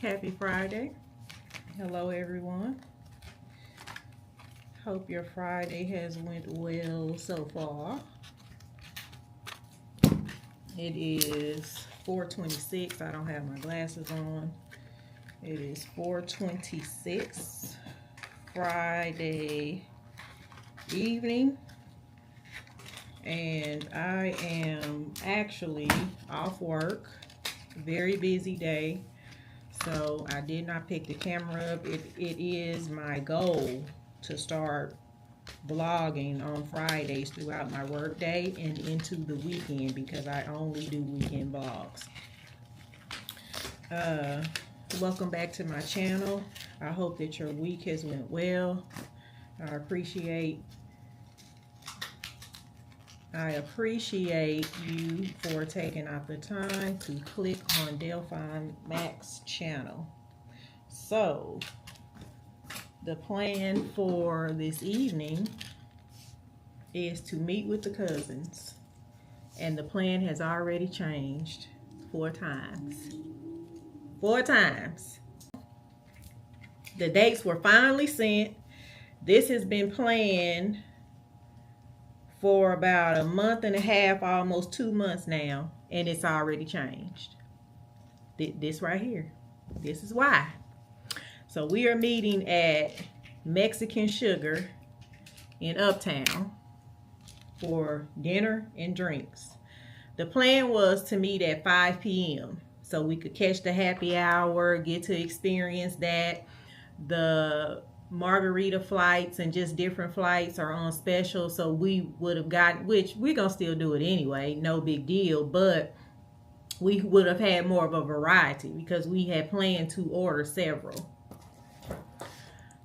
Happy Friday. Hello everyone. Hope your Friday has went well so far. It is 4:26. I don't have my glasses on. It is 4:26 Friday evening, and I am actually off work. Very busy day. So I did not pick the camera up. It is my goal to start vlogging on Fridays throughout my work day and into the weekend, because I only do weekend vlogs. Welcome back to my channel. I hope that your week has went well. I appreciate you for taking out the time to click on Delphine Mac's channel. So, the plan for this evening is to meet with the cousins. And the plan has already changed 4 times. 4 times. The dates were finally sent. This has been planned for about a month and a half, almost 2 months now, and it's already changed. This right here. This is why. So we are meeting at Mexican Sugar in Uptown for dinner and drinks. The plan was to meet at 5 p.m. so we could catch the happy hour, get to experience that. The margarita flights and just different flights are on special, so we would have gotten, which we're gonna still do it anyway, no big deal, but we would have had more of a variety because we had planned to order several.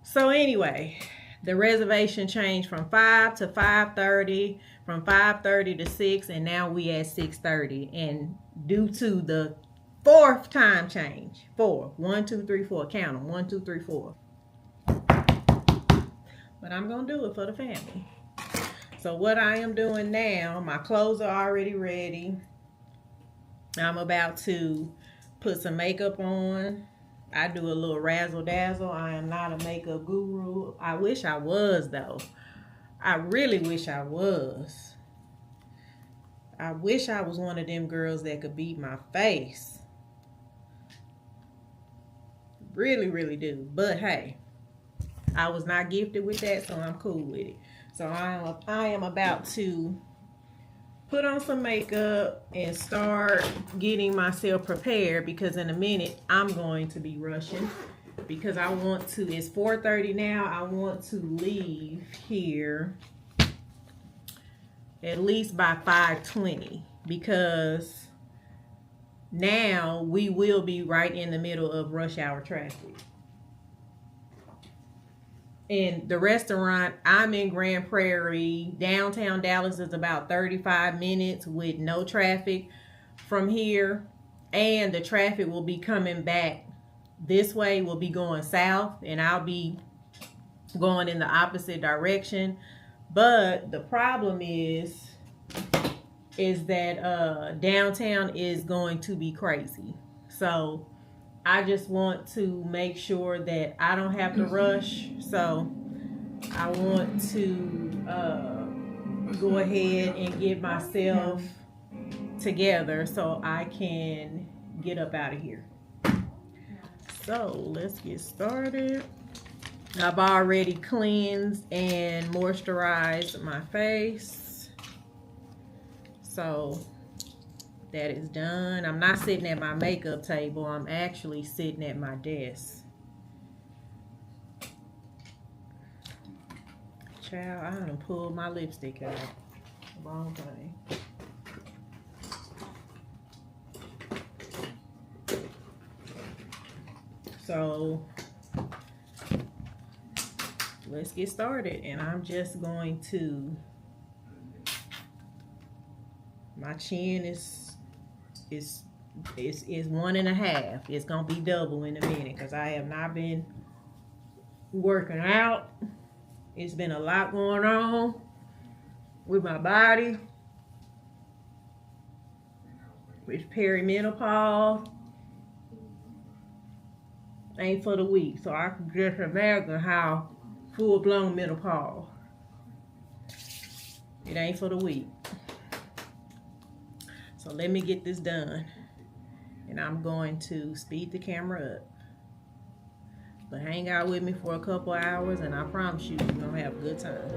So anyway, the reservation changed from 5 to 5:30, from 5:30 to 6, and now we at 6:30. And due to the 4th time change, 4, 1, 2, 3, 4, count them, 1, 2, 3, 4. But I'm gonna do it for the family. So what I am doing now, my clothes are already ready. I'm about to put some makeup on. I do a little razzle dazzle. I am not a makeup guru. I wish I was though. I really wish I was. I wish I was one of them girls that could beat my face. Really, really do. But hey, I was not gifted with that, so I'm cool with it. So I am about to put on some makeup and start getting myself prepared, because in a minute I'm going to be rushing, because I want to, it's 4:30 now, I want to leave here at least by 5:20, because now we will be right in the middle of rush hour traffic. And the restaurant, I'm in Grand Prairie. Downtown Dallas is about 35 minutes with no traffic from here. And the traffic will be coming back this way, will be going south, and I'll be going in the opposite direction. But the problem is that downtown is going to be crazy. So I just want to make sure that I don't have to rush. So I want to go ahead and get myself together so I can get up out of here. So let's get started. I've already cleansed and moisturized my face. So that is done. I'm not sitting at my makeup table. I'm actually sitting at my desk. Child, I done pulled my lipstick out. Wrong thing. So let's get started. And I'm just going to, my chin is it's 1.5. It's gonna be double in a minute because I have not been working out. It's been a lot going on with my body. It's perimenopause. Ain't for the weak. So I can just imagine how full-blown menopause. It ain't for the weak. So let me get this done. And I'm going to speed the camera up. But hang out with me for a couple hours and I promise you, you're going to have a good time.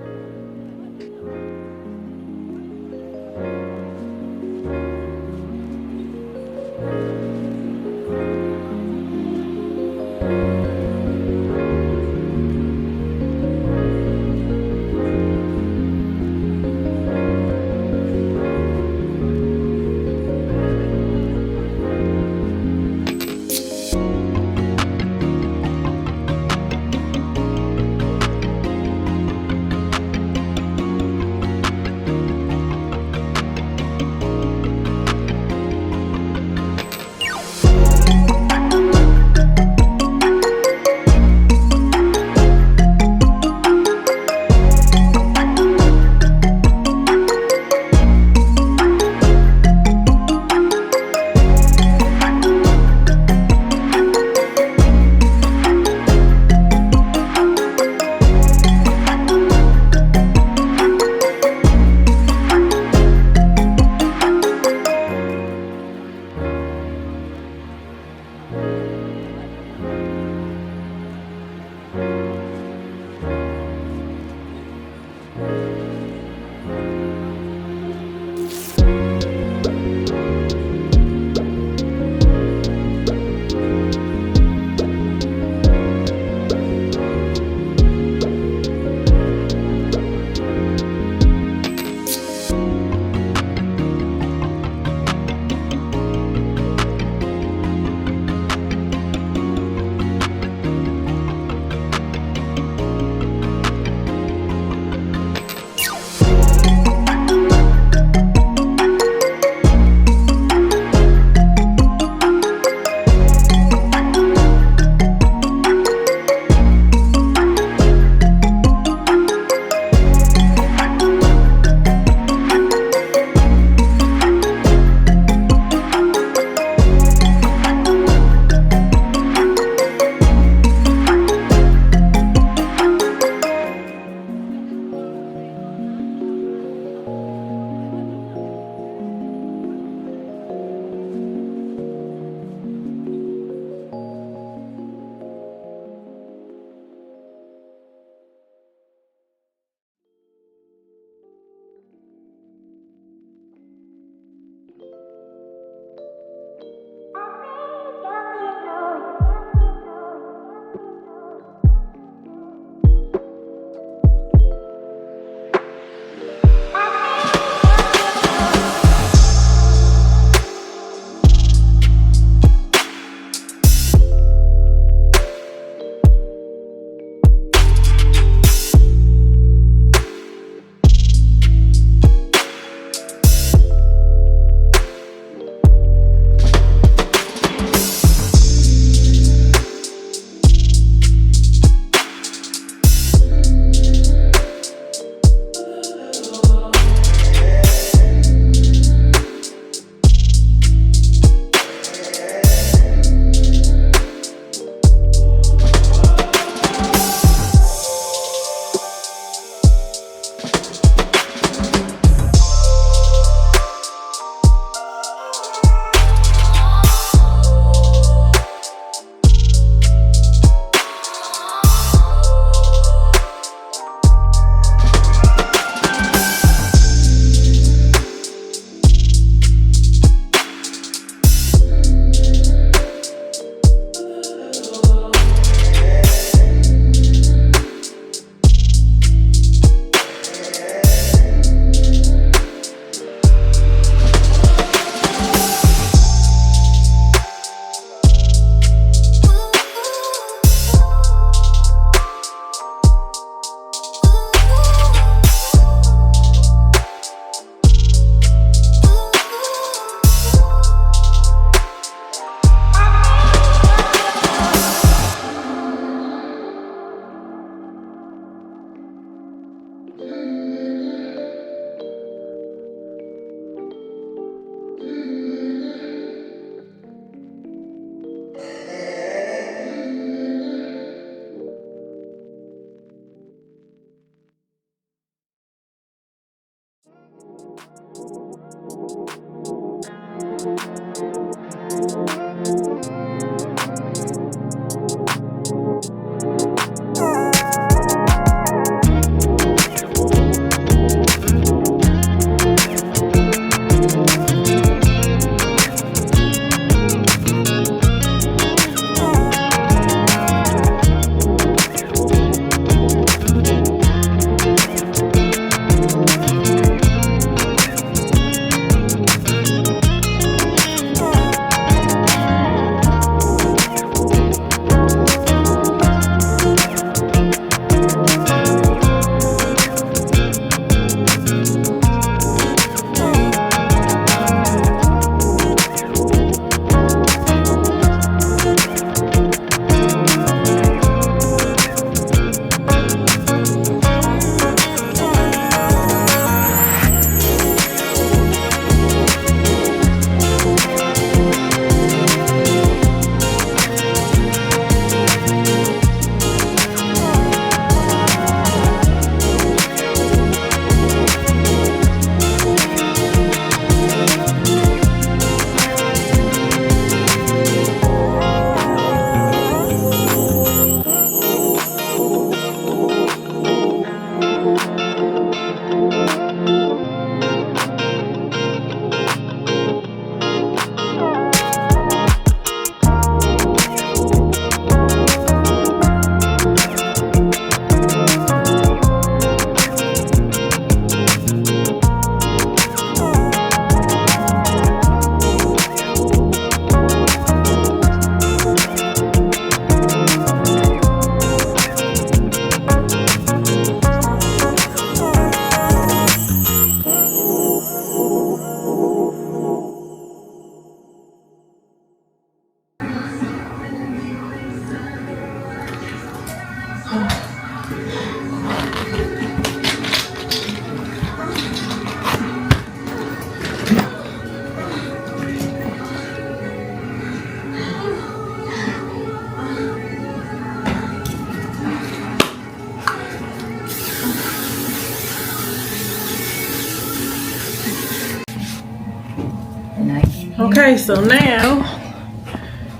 Okay, so now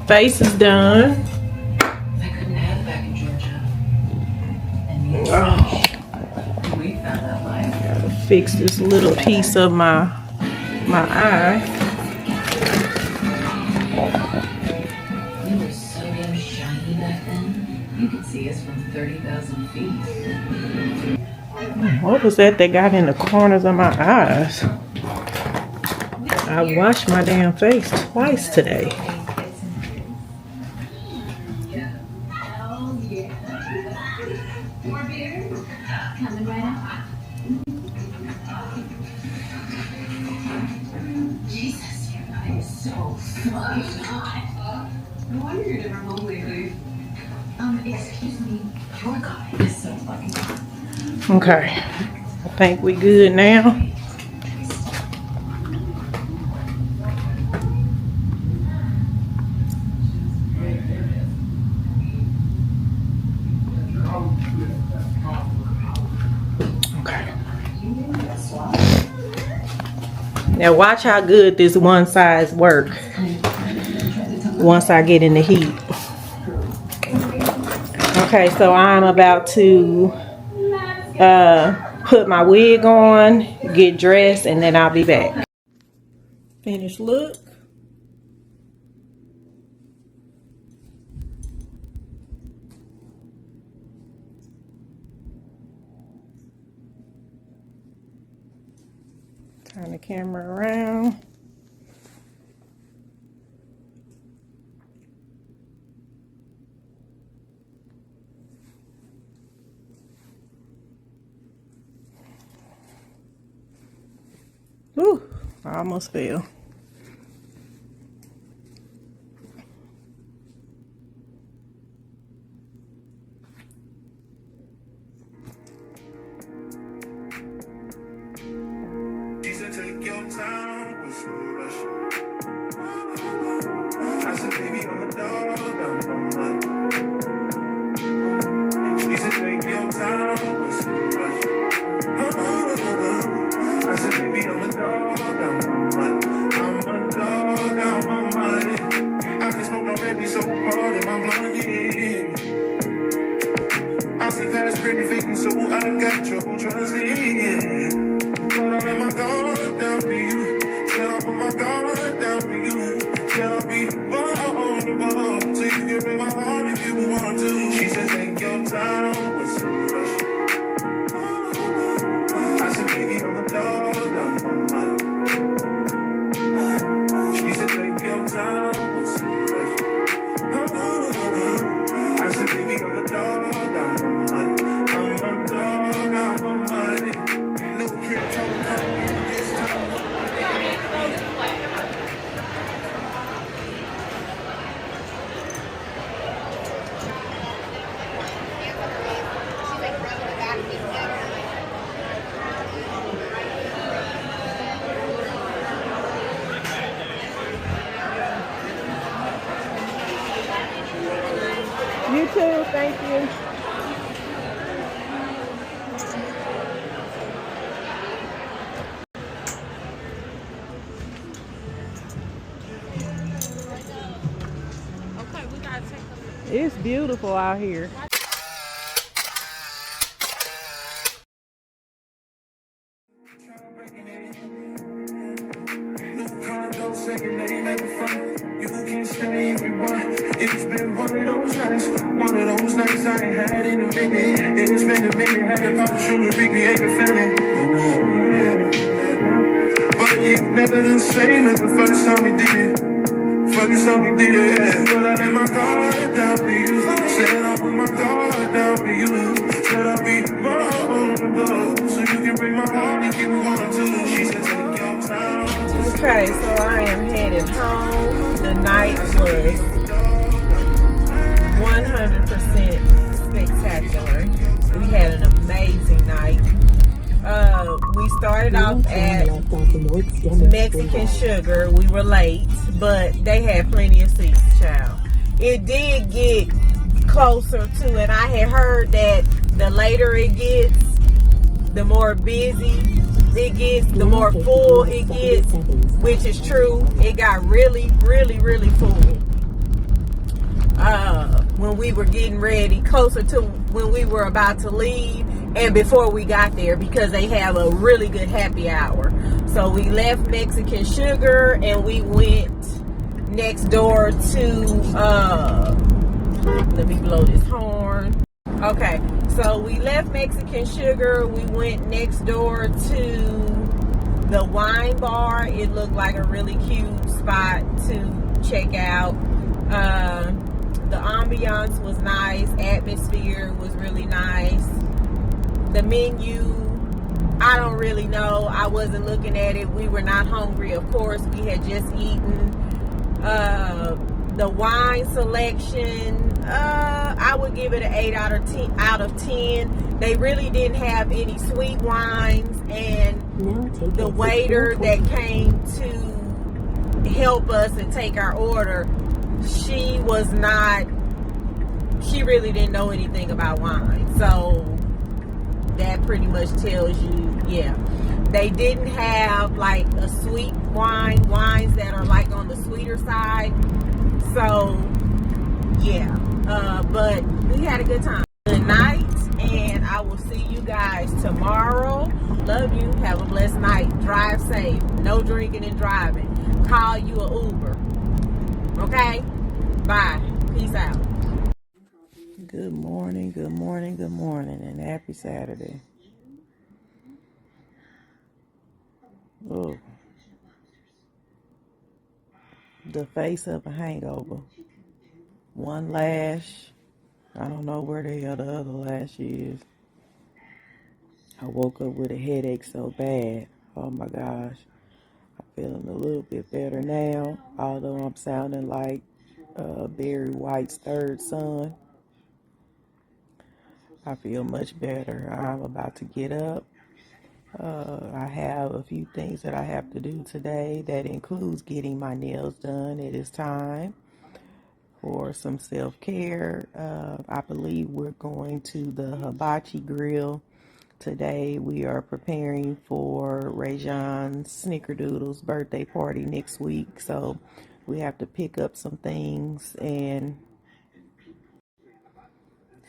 face is done. I couldn't have it back in Georgia. And we found out life. Gotta fix this little piece of my eye. We were so damn shiny back then. You could see us from 30,000 feet. What was that got in the corners of my eyes? I washed my damn face twice today. More beer? Coming right up. Jesus, your eye is so fucked up. No wonder you're never home lately. Excuse me. Your guy is so fucking hot. Okay, I think we good now. Now watch how good this one size work once I get in the heat. Okay, so I'm about to put my wig on, get dressed, and then I'll be back. Finished look. Turn the camera around. Whew, I almost fell. Take your time with some rush. I said, baby, I'm a dog, I'm not. She said, take your time with some rush. I said, baby, I'm a dog, I'm not. I'm a dog, I'm on my head. I can smoke no baby so hard in my blood, yeah. I see past pretty faking, so I got trouble trusting. But I let my guard down for you. Said I put my guard down for you. Said I'll be vulnerable, so you can break my heart if you want to. She said, take your time with some rush. I said, baby, I'm a dog, I'm not. She said, take your time with some rush. I said, baby, I'm a dog, I'm not. I'm a dog, I'm not. No trip, this time. You too, thank you. It's beautiful out here. You can stay if you want. It's been one of those nights I ain't had in a minute. It's been a minute, had a pop sugar, recreate the feeling. But it's never the same as the first time we did it. First time we did it, yeah. But I let my guard down for you. Said I put my guard down for you. Said I'll be vulnerable, so you can break my heart if you want to. She said, take your time. Okay, so I am headed home. The night was 100% spectacular. We had an amazing night. We started off at Mexican Sugar. We were late, but they had plenty of seats, child. It did get closer to, and I had heard that the later it gets, the more busy it gets, the more full it gets, which is true. It got really, really, really full when we were getting ready, closer to when we were about to leave and before we got there, because they have a really good happy hour. So we left Mexican Sugar and we went next door to let me blow this horn. Okay, so we left Mexican Sugar, we went next door to the wine bar. It looked like a really cute spot to check out. The ambiance was nice, atmosphere was really nice. The menu, I don't really know. I wasn't looking at it. We were not hungry, of course. We had just eaten. The wine selection, I would give it an 8 out of 10. They really didn't have any sweet wines, and the waiter that came to help us and take our order, she really didn't know anything about wine. So that pretty much tells you, yeah. They didn't have like a sweet wines that are like on the sweeter side. So yeah, but we had a good time. Good night, and I will see you guys tomorrow. Love you. Have a blessed night. Drive safe. No drinking and driving. Call you an Uber. Okay? Bye. Peace out. Good morning, good morning, good morning, and happy Saturday. Oh, the face of a hangover. One lash. I don't know where the hell the other lash is. I woke up with a headache so bad. Oh my gosh. I'm feeling a little bit better now, although I'm sounding like Barry White's third son. I feel much better. I'm about to get up. I have a few things that I have to do today. That includes getting my nails done. It is time for some self-care. I believe we're going to the Hibachi Grill today. We are preparing for Rajan's Snickerdoodle's birthday party next week. So we have to pick up some things, and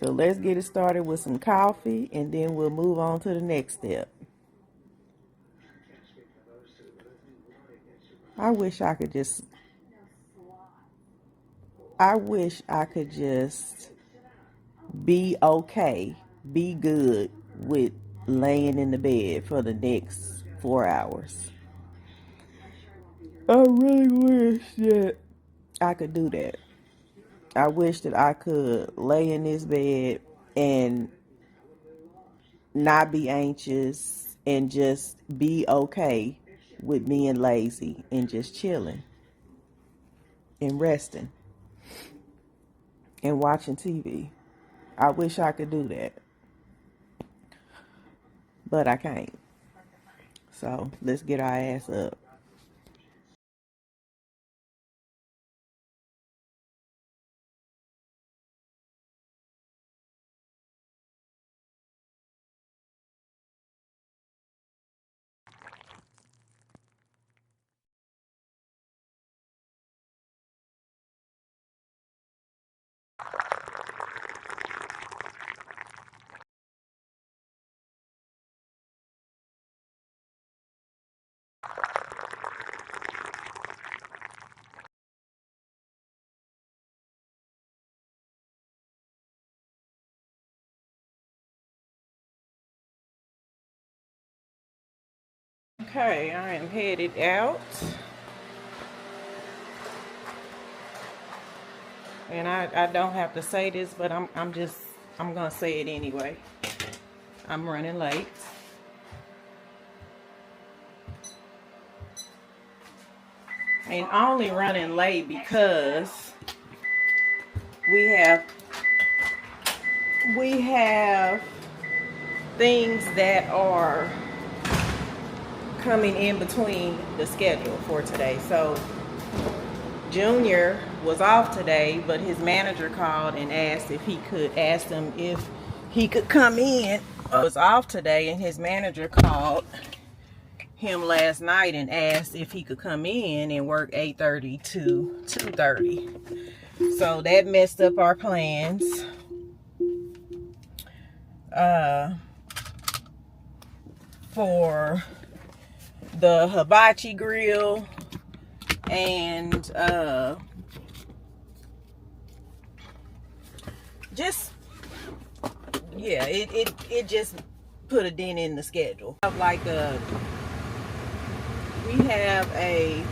so let's get it started with some coffee, and then we'll move on to the next step. I wish I could just be okay, be good with laying in the bed for the next 4 hours. I really wish that I could do that. I wish that I could lay in this bed and not be anxious and just be okay with being lazy and just chilling and resting and watching TV. I wish I could do that, but I can't. So let's get our ass up. Okay, I am headed out, and I don't have to say this, but I'm gonna say it anyway. I'm running late. And only running late because we have things that are coming in between the schedule for today. So Junior was off today, but his manager called and asked him if he could come in. Was off today, and his manager called him last night and asked if he could come in and work 8:30 to 2:30. So that messed up our plans. For the hibachi grill and just, yeah, it just put a dent in the schedule. Like we have a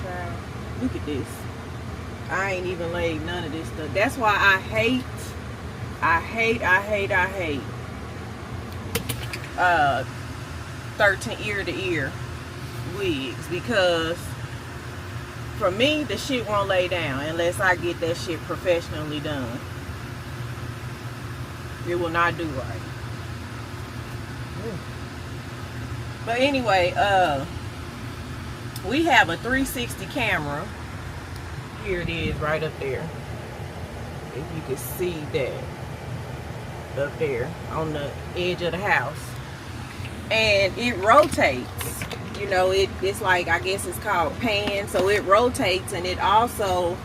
child, look at this. I ain't even laid none of this stuff. That's why I hate 13 ear-to-ear wigs, because for me, the shit won't lay down unless I get that shit professionally done. It will not do right. But anyway, we have a 360 camera. Here it is right up there. If you can see that up there on the edge of the house. And it rotates. You know, it's like, I guess it's called pan. So it rotates, and it also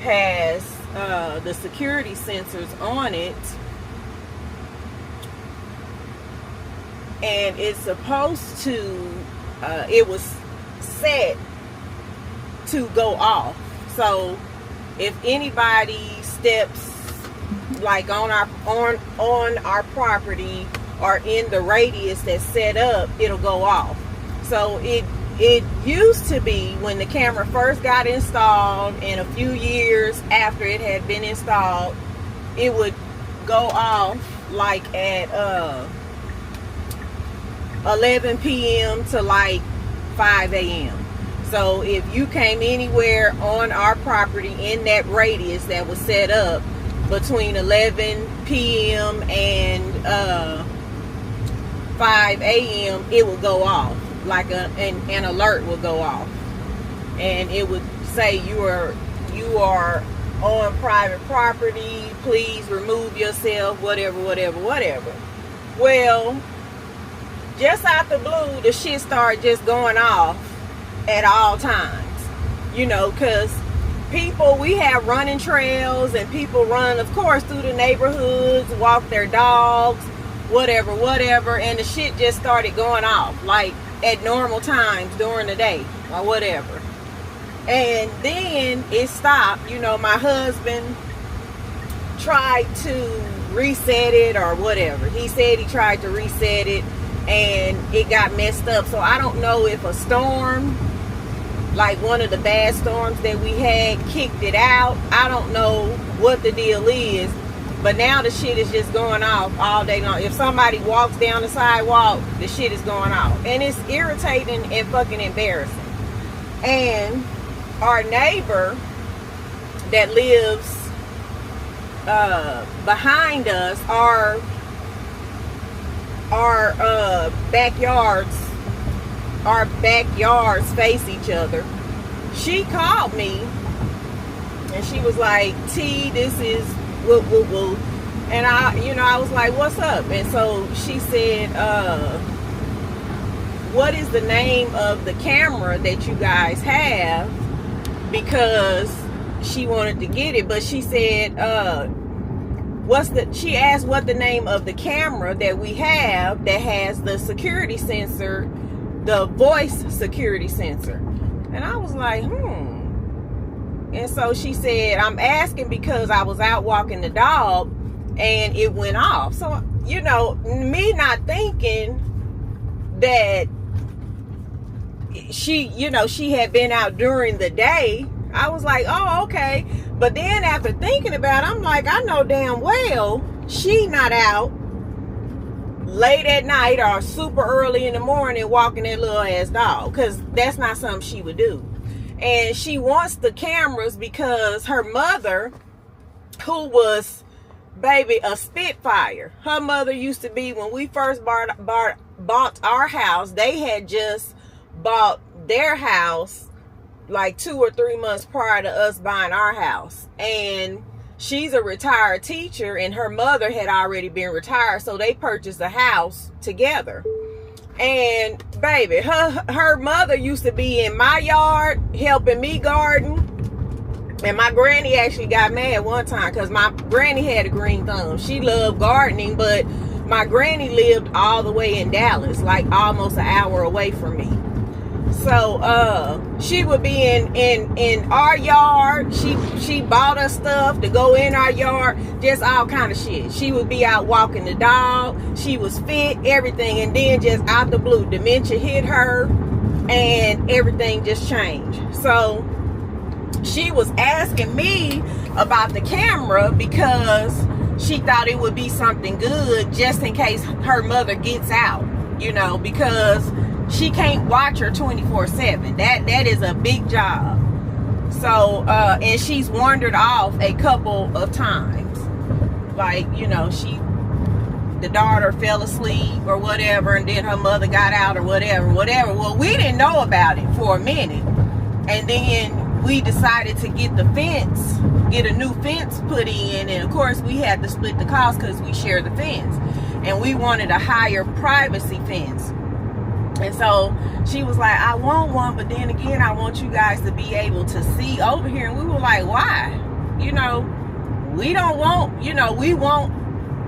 has the security sensors on it. And it's supposed to, it was set to go off. So if anybody steps like on our property or in the radius that's set up, it'll go off. So it used to be, when the camera first got installed and a few years after it had been installed, it would go off like at 11 p.m. to like 5 a.m. So if you came anywhere on our property in that radius that was set up between 11 p.m. and 5 a.m., it would go off. Like an alert would go off. And it would say you are on private property, please remove yourself, whatever. Well, just out the blue, the shit started just going off at all times, you know, because people, we have running trails, and people run, of course, through the neighborhoods, walk their dogs, whatever, and the shit just started going off like at normal times during the day or whatever. And then it stopped. You know, my husband tried to reset it or whatever. He said he tried to reset it and it got messed up. So I don't know if a storm, like one of the bad storms that we had, kicked it out. I don't know what the deal is, but now the shit is just going off all day long. If somebody walks down the sidewalk, the shit is going off, and it's irritating and fucking embarrassing. And our neighbor that lives behind us, our backyards face each other. She called me and she was like, T, this is woo woo woo. And I was like, what's up? And so she said, what is the name of the camera that you guys have? Because she wanted to get it, but she said, she asked what the name of the camera that we have that has the security sensor, the voice security sensor. And I was like, And so she said, I'm asking because I was out walking the dog and it went off. So, you know, me not thinking that she had been out during the day, I was like, oh, okay. But then after thinking about it, I'm like, I know damn well she not out late at night or super early in the morning walking that little ass dog, because that's not something she would do. And she wants the cameras because her mother, who was, baby, a spitfire. Her mother used to be, when we first bought our house, they had just bought their house like 2 or 3 months prior to us buying our house. And she's a retired teacher and her mother had already been retired, so they purchased a house together. And baby, her mother used to be in my yard helping me garden. And my granny actually got mad one time because my granny had a green thumb. She loved gardening, but my granny lived all the way in Dallas, like almost an hour away from me. So she would be in our yard. She bought us stuff to go in our yard, just all kind of shit. She would be out walking the dog. She was fit, everything, and then just out the blue, dementia hit her and everything just changed. So she was asking me about the camera because she thought it would be something good just in case her mother gets out, you know, because she can't watch her 24/7. That is a big job. So and she's wandered off a couple of times, like, you know, the daughter fell asleep or whatever, and then her mother got out or whatever. Well, we didn't know about it for a minute, and then we decided to get a new fence put in, and of course we had to split the cost because we share the fence, and we wanted a higher privacy fence. And so she was like, I want one, but then again, I want you guys to be able to see over here. And we were like, why? You know, we don't want, you know, we want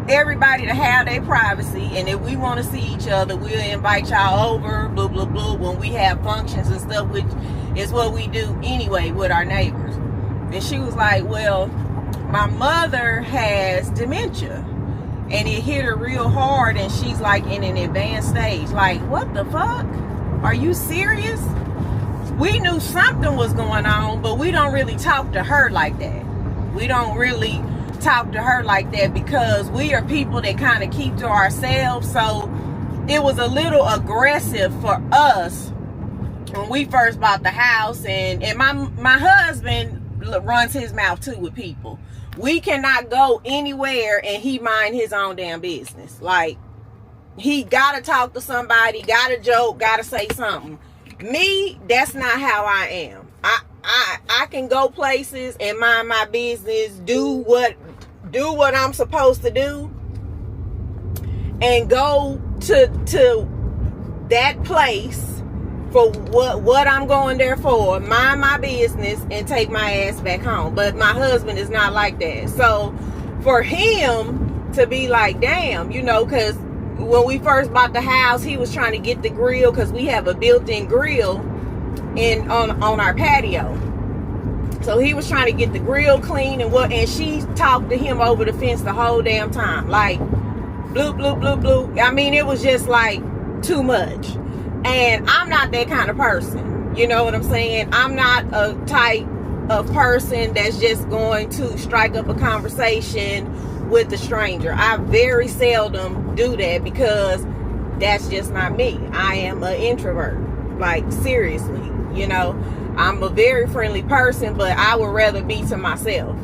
everybody to have their privacy, and if we want to see each other, we'll invite y'all over, blah blah blah, when we have functions and stuff, which is what we do anyway with our neighbors. And she was like, well, my mother has dementia and it hit her real hard, and she's like in an advanced stage. Like, what the fuck? Are you serious? We knew something was going on, but we don't really talk to her like that. We don't really talk to her like that because we are people that kind of keep to ourselves. So it was a little aggressive for us when we first bought the house. And my husband runs his mouth too with people. We cannot go anywhere and he mind his own damn business. Like, he gotta talk to somebody, gotta joke, gotta say something. Me, that's not how I am. I can go places and mind my business, do what I'm supposed to do, and go to that place for what I'm going there for, mind my business, and take my ass back home. But my husband is not like that. So for him to be like, damn, you know, because when we first bought the house, he was trying to get the grill, because we have a built-in grill on our patio. So he was trying to get the grill clean and she talked to him over the fence the whole damn time. Like, bloop, bloop, bloop, bloop. I mean, it was just like too much. And I'm not that kind of person. You know what I'm saying? I'm not a type of person that's just going to strike up a conversation with a stranger. I very seldom do that because that's just not me. I am an introvert. Like, seriously, you know, I'm a very friendly person, but I would rather be to myself,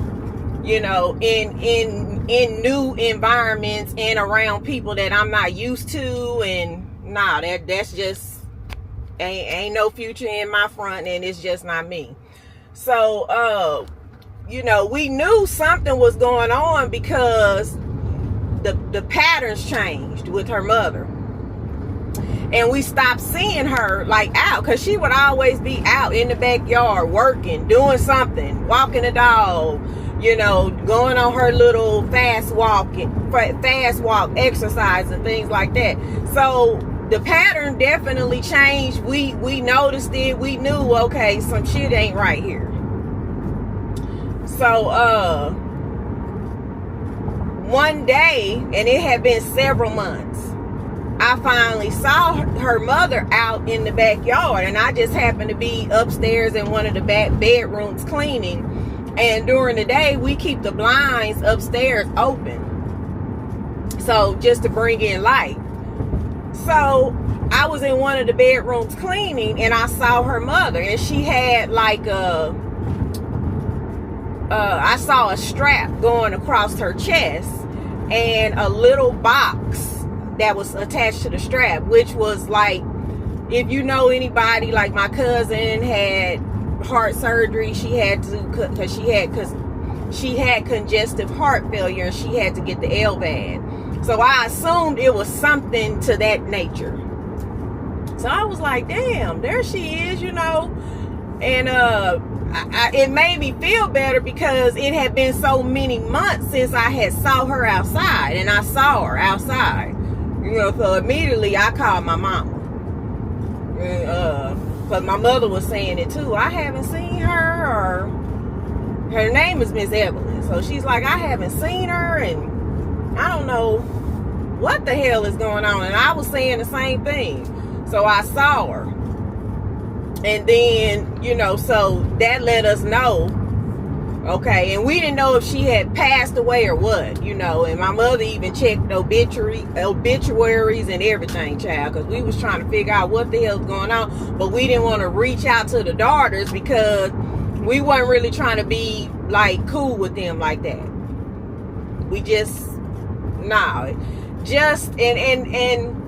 you know, in new environments and around people that I'm not used to. And nah, that's just ain't no future in my front, and it's just not me. So you know, we knew something was going on because the patterns changed with her mother. And we stopped seeing her like out, because she would always be out in the backyard working, doing something, walking the dog, you know, going on her little fast walk exercise and things like that. So the pattern definitely changed. We noticed it. We knew, okay, some shit ain't right here. So one day, and it had been several months, I finally saw her mother out in the backyard, and I just happened to be upstairs in one of the back bedrooms cleaning. And during the day, we keep the blinds upstairs open, so just to bring in light. So I was in one of the bedrooms cleaning, and I saw her mother, and she had like I saw a strap going across her chest and a little box that was attached to the strap, which was like, if you know anybody, like my cousin had heart surgery. She had to, because she had congestive heart failure and she had to get the LVAD. So I assumed it was something to that nature. So I was like, damn, there she is, you know. And it made me feel better because it had been so many months since I had saw her outside, and I saw her outside, you know. So immediately I called my mama, because my mother was saying it too. I haven't seen her, or her name is Miss Evelyn. So she's like, I haven't seen her, and I don't know what the hell is going on. And I was saying the same thing. So I saw her. And then, you know, so that let us know, okay, and we didn't know if she had passed away or what, you know. And my mother even checked obituaries and everything, child, because we was trying to figure out what the hell's going on. But we didn't want to reach out to the daughters because we weren't really trying to be, like, cool with them like that. We just, and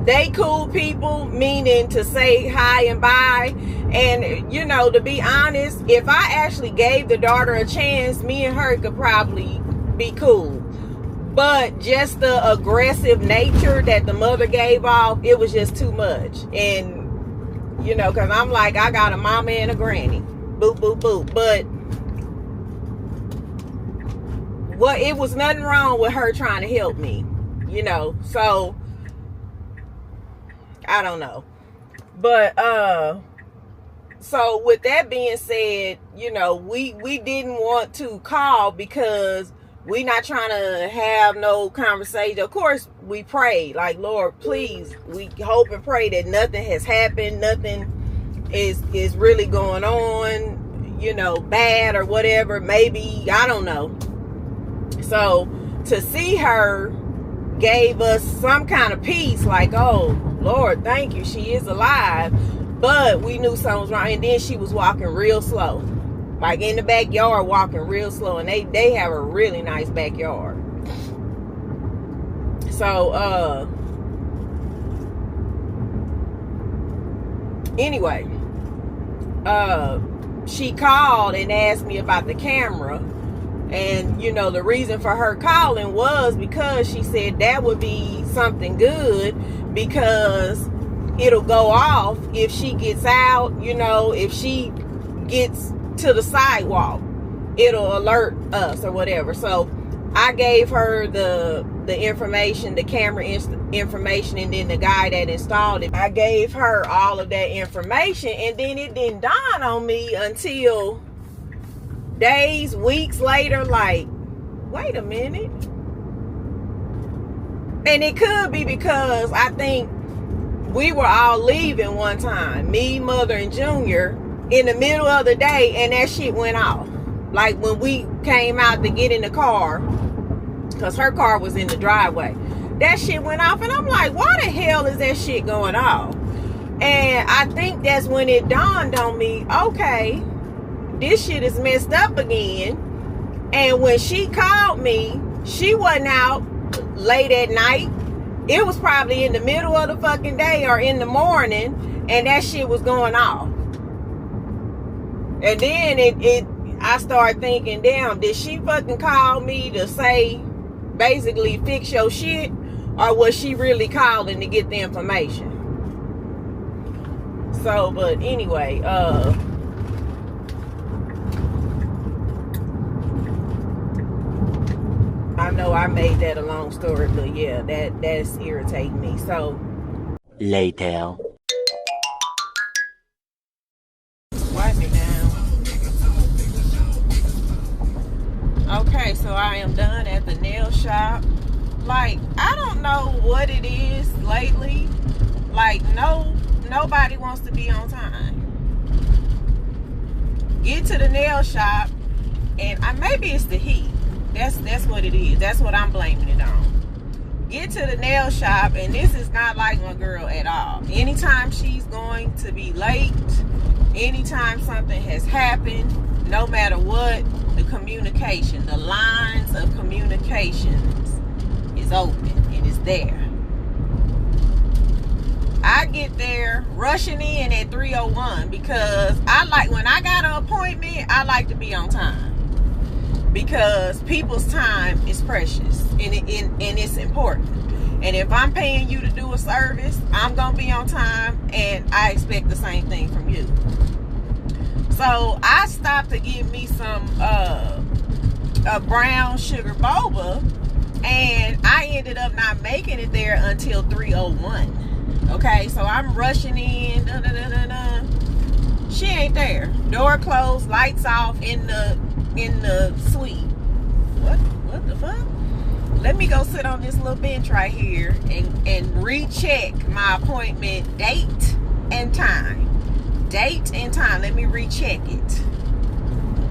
they cool people, meaning to say hi and bye. And, you know, to be honest, if I actually gave the daughter a chance, me and her could probably be cool. But just the aggressive nature that the mother gave off, it was just too much. And, you know, because I'm like, I got a mama and a granny. Boop, boop, boop. But it was nothing wrong with her trying to help me, you know. So I don't know. But so with that being said, you know, we didn't want to call because we not trying to have no conversation. Of course, we prayed, like, Lord, please, we hope and pray that nothing has happened, nothing is really going on, you know, bad or whatever, maybe, I don't know. So to see her gave us some kind of peace, like, oh Lord, thank you, she is alive. But we knew something was wrong. And then she was walking real slow, like in the backyard, walking real slow. And they have a really nice backyard. So anyway, she called and asked me about the camera. And, you know, the reason for her calling was because she said that would be something good, because it'll go off if she gets out, you know, if she gets to the sidewalk, it'll alert us or whatever. So I gave her the information, the camera information, and then the guy that installed it, I gave her all of that information. And then it didn't dawn on me until days, weeks later, like, wait a minute. And it could be because I think we were all leaving one time, me, Mother, and Junior, in the middle of the day, and that shit went off. Like when we came out to get in the car, because her car was in the driveway, that shit went off. And I'm like, why the hell is that shit going off? And I think that's when it dawned on me, okay, this shit is messed up again. And when she called me, she wasn't out late at night. It was probably in the middle of the fucking day or in the morning, and that shit was going off. And then I started thinking, damn, did she fucking call me to say, basically, fix your shit? Or was she really calling to get the information? So, but anyway, I know I made that a long story, but yeah, that's irritating me. So later. Wipe me down. Okay, so I am done at the nail shop. Like, I don't know what it is lately. Like, nobody wants to be on time. Get to the nail shop, and maybe it's the heat. That's what it is. That's what I'm blaming it on. Get to the nail shop, and this is not like my girl at all. Anytime she's going to be late, anytime something has happened, no matter what, the communication, the lines of communications is open and is there. I get there rushing in at 3:01 because I like, when I got an appointment, I like to be on time because people's time is precious and it's important. And if I'm paying you to do a service, I'm gonna be on time, and I expect the same thing from you. So I stopped to get me some a brown sugar boba, and I ended up not making it there until 3:01. Okay, so I'm rushing in. She ain't there. Door closed, lights off in the suite. What the fuck? Let me go sit on this little bench right here and recheck my appointment date and time. Date and time. Let me recheck it.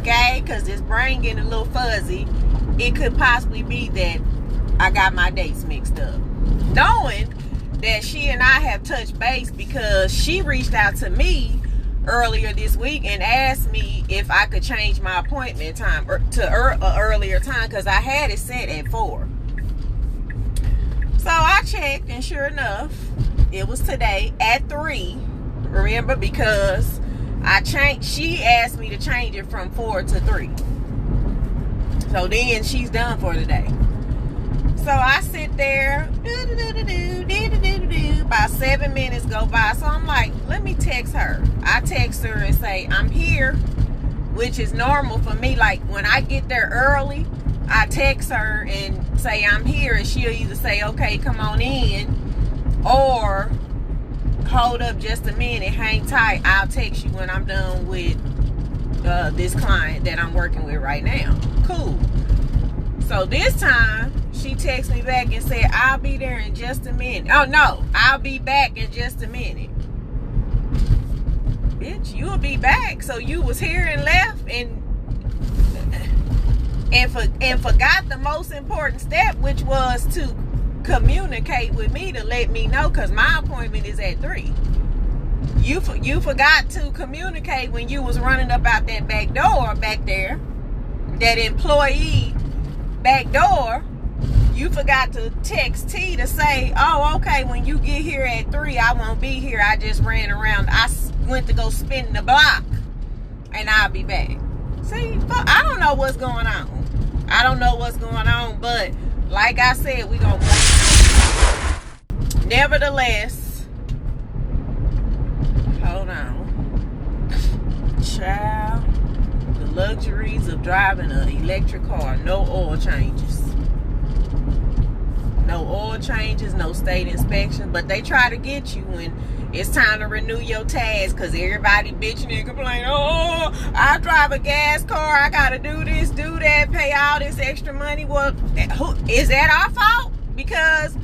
Okay, because this brain getting a little fuzzy. It could possibly be that I got my dates mixed up. Knowing that she and I have touched base because she reached out to me earlier this week and asked me if I could change my appointment time to an earlier time because I had it set at 4. So I checked, and sure enough, it was today at 3. Remember, because she asked me to change it from 4 to 3. So then she's done for the day. So I sit there, about 7 minutes go by. So I'm like, let me text her. I text her and say, I'm here, which is normal for me. Like when I get there early, I text her and say I'm here, and she'll either say, okay, come on in, or hold up just a minute, hang tight, I'll text you when I'm done with this client that I'm working with right now. Cool. So this time she texted me back and said, I'll be there in just a minute. Oh no, I'll be back in just a minute. Bitch, you'll be back. So you was here and left and forgot the most important step, which was to communicate with me to let me know, because my appointment is at 3. You forgot to communicate when you was running up out that back door back there, that employee back door. You forgot to text T to say, oh, okay, when you get here at 3, I won't be here. I just ran around. I went to go spin the block, and I'll be back. See, I don't know what's going on. I don't know what's going on, but like I said, we gonna. Nevertheless, hold on, child. The luxuries of driving an electric car: no oil changes. No oil changes, no state inspection, but they try to get you when it's time to renew your tags, because everybody bitching and complaining, oh, I drive a gas car, I gotta do this, do that, pay all this extra money. Well, is that our fault? Because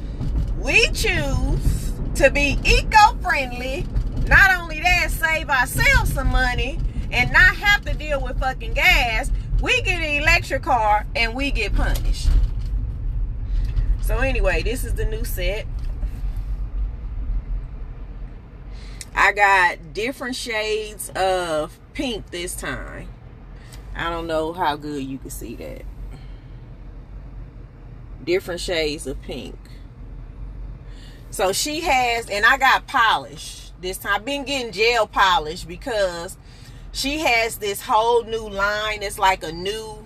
we choose to be eco-friendly, not only that, save ourselves some money and not have to deal with fucking gas. We get an electric car and we get punished. So anyway, this is the new set. I got different shades of pink this time. I don't know how good you can see that. Different shades of pink. So she has, and I got polish this time. I've been getting gel polish because she has this whole new line. It's like a new,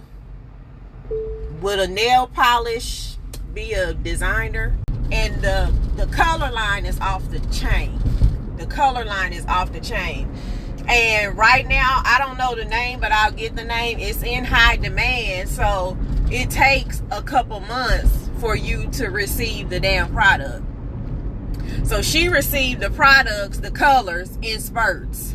with a nail polish, be a designer, and the color line is off the chain. The color line is off the chain, and right now I don't know the name, but I'll get the name. It's in high demand, so it takes a couple months for you to receive the damn product. So she received the products, the colors, in spurts,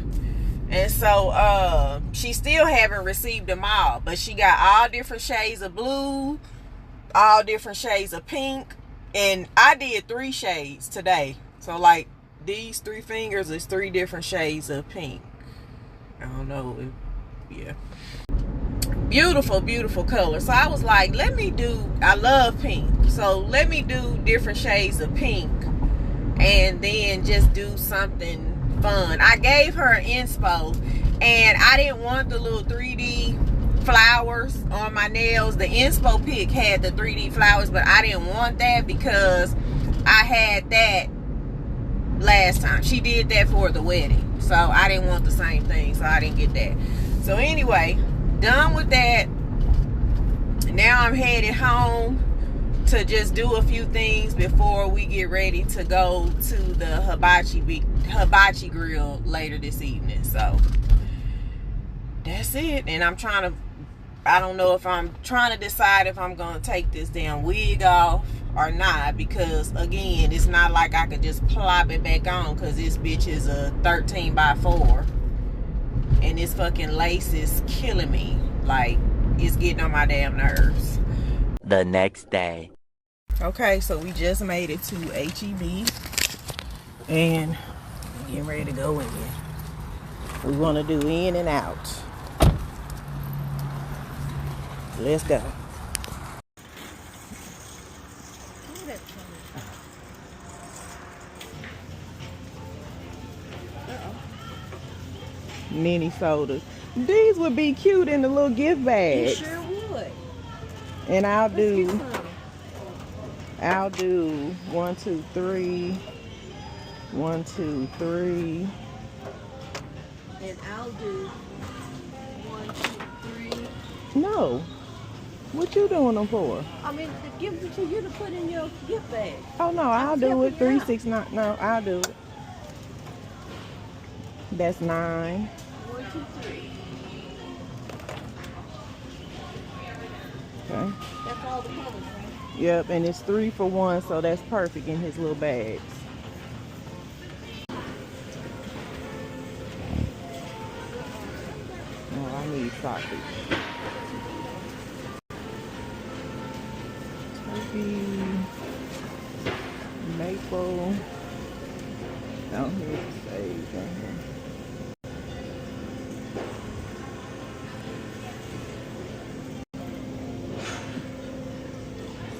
and so she still haven't received them all, but she got all different shades of blue, all different shades of pink, and I did 3 shades today. So like these 3 fingers is 3 different shades of pink. I don't know if, yeah, beautiful, beautiful color. So I was like, I love pink, so let me do different shades of pink and then just do something fun. I gave her an inspo, and I didn't want the little 3D flowers on my nails. The inspo pic had the 3D flowers, but I didn't want that because I had that last last time. She did that for the wedding. So I didn't want the same thing. So I didn't get that. So anyway, done with that. Now I'm headed home to just do a few things before we get ready to go to the hibachi grill later this evening. So that's it. And I don't know if I'm trying to decide if I'm going to take this damn wig off or not, because again, it's not like I could just plop it back on, because this bitch is a 13x4 and this fucking lace is killing me. Like, it's getting on my damn nerves. The next day. Okay, so we just made it to HEB and we're getting ready to go in. We want to do in and out. Let's go. Mini sodas. These would be cute in the little gift bags. You sure would. And I'll Let's get do 1, 2, 3. 1, 2, 3. And I'll do 1, 2, 3. No. What you doing them for? I mean, to give them to you to put in your gift bag. Oh no, I'll do it. helping you 3, 6, 9. No, I'll do it. That's 9. 1, 2, 3. Okay. That's all the colors, right? Yep, and it's 3 for 1, so that's perfect in his little bags. Oh, I need sausage. Turkey, maple. Down here it says right here.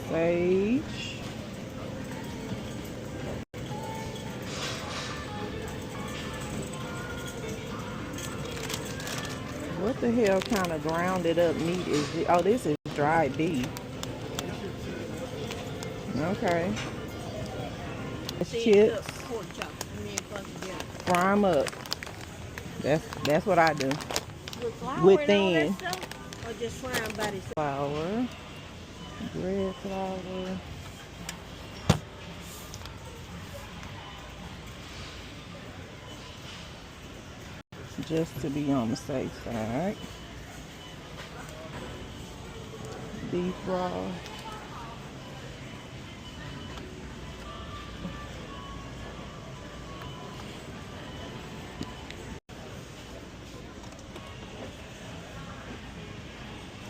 Sage. What the hell kind of grounded up meat is this? Oh, this is dried beef. Okay. It's chips. Pork chop. Fry them up. That's what I do. With flour With and all thin. that stuff? Or just frying by itself? Flour. Bread flour. Just to be on the safe side. Beef raw.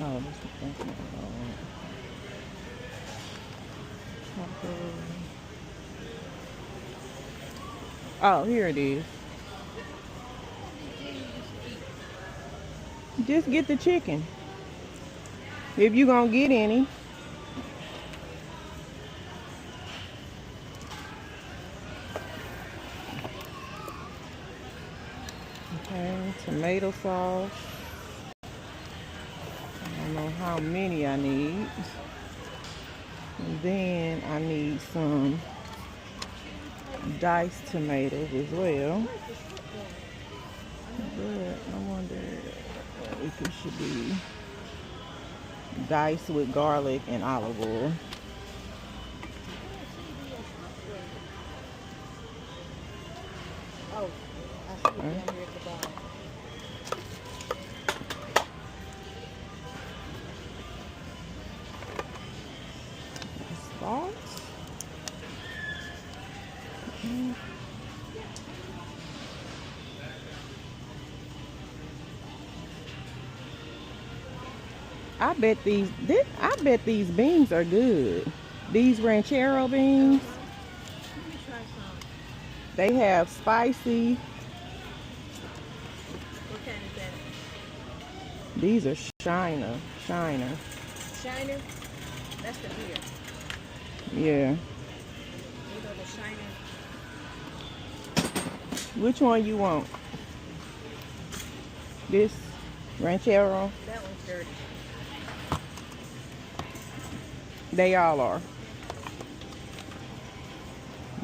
Oh, this is definitely wrong. Oh, here it is. Just get the chicken. If you gonna get any. Okay, tomato sauce. I don't know how many I need. And then I need some diced tomatoes as well. But I wonder if it should be diced with garlic and olive oil. Oh, I see it down here at the bottom. Salt. I bet these beans are good. These ranchero beans. Let me try some. They have spicy. What kind is that? These are Shiner. Shiner? That's the beer. Yeah. These are the Shiner. Which one you want? This ranchero? That one's dirty. They all are.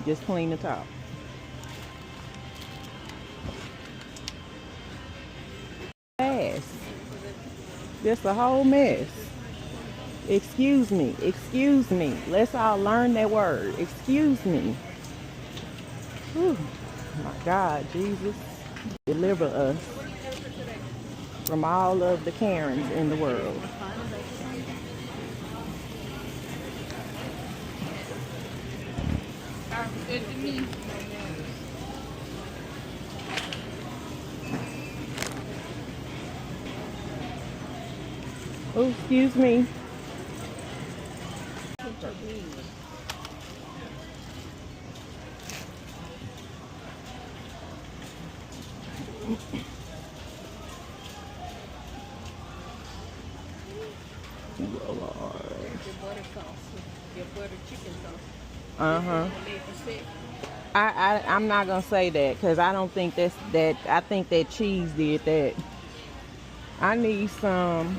Just clean the top. Mess. Just a whole mess. Excuse me. Excuse me. Let's all learn that word. Excuse me. Whew. My God, Jesus. Deliver us from all of the Karens in the world. Oh, excuse me. Uh-huh. I'm not gonna say that because I don't think that's that. I think that cheese did that. I need some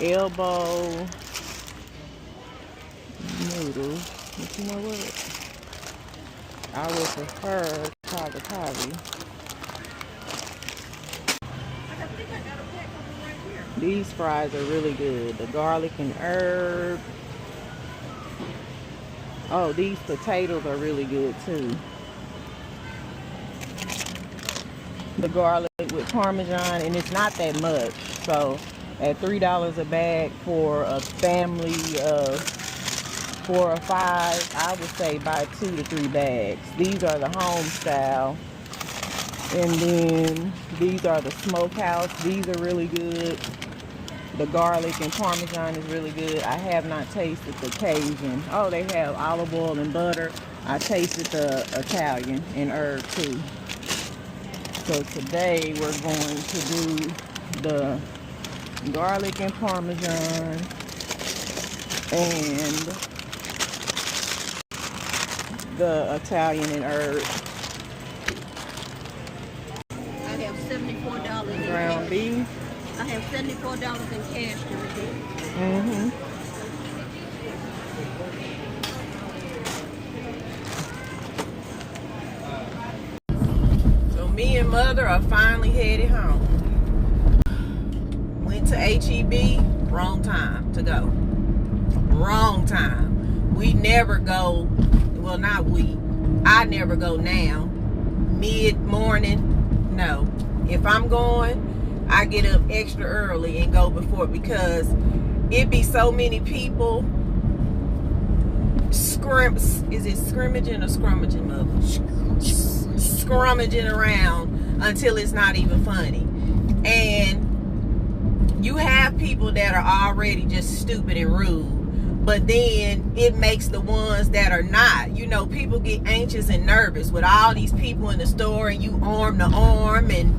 elbow noodles. But you know what? I would prefer cavatappi. These fries are really good. The garlic and herb. Oh, these potatoes are really good too. The garlic with Parmesan, and it's not that much. So at $3 a bag for a family of 4 or 5, I would say buy 2 to 3 bags. These are the home style. And then these are the smokehouse. These are really good. The garlic and Parmesan is really good. I have not tasted the Cajun. Oh, they have olive oil and butter. I tasted the Italian and herb too. So today we're going to do the garlic and Parmesan and the Italian and herb. I have $74 in Ground cash. beef. I have $74 in cash to redeem. Mm-hmm. So me and Mother are finally headed home. Went to HEB, wrong time to go. Wrong time. We never go, well not we, I never go now. Mid-morning, no. If I'm going, I get up extra early and go before because it be so many people is it scrimmaging or scrummaging, Mother? Scrummaging around until it's not even funny. And you have people that are already just stupid and rude, but then it makes the ones that are not, you know, people get anxious and nervous with all these people in the store and you arm to arm and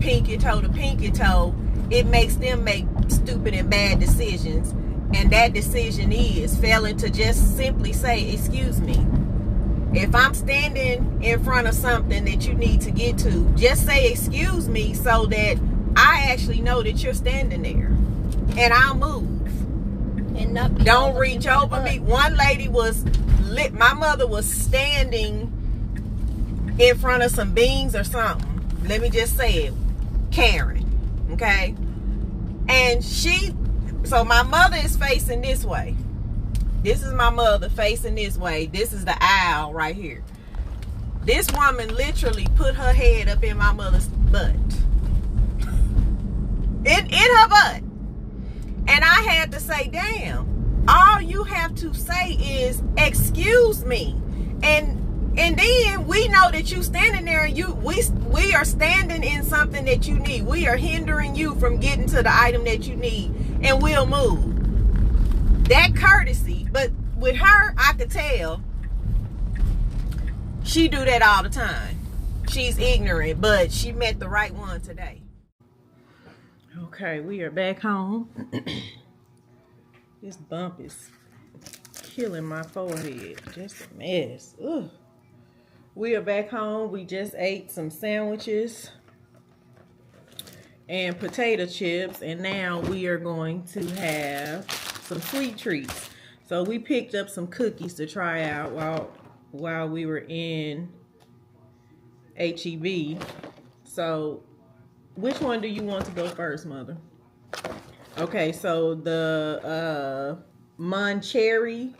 pinky toe to pinky toe. It makes them make stupid and bad decisions, and that decision is failing to just simply say excuse me. If I'm standing in front of something that you need to get to, just say excuse me so that I actually know that you're standing there and I'll move. And not Don't reach over me. One lady was lit. My mother was standing in front of some beans or something. Let me just say it. Karen. Okay? And so my mother is facing this way. This is my mother facing this way. This is the aisle right here. This woman literally put her head up in my mother's butt. In her butt. And I had to say, damn, all you have to say is, excuse me. And then we know that you standing there and we are standing in something that you need. We are hindering you from getting to the item that you need, and we'll move. That courtesy, but with her, I could tell she do that all the time. She's ignorant, but she met the right one today. Okay, we are back home. This bump is killing my forehead. Just a mess. Ugh. We are back home. We just ate some sandwiches and potato chips, and now we are going to have some sweet treats. So we picked up some cookies to try out while we were in HEB. So which one do you want to go first, Mother? Okay, so the Moncherry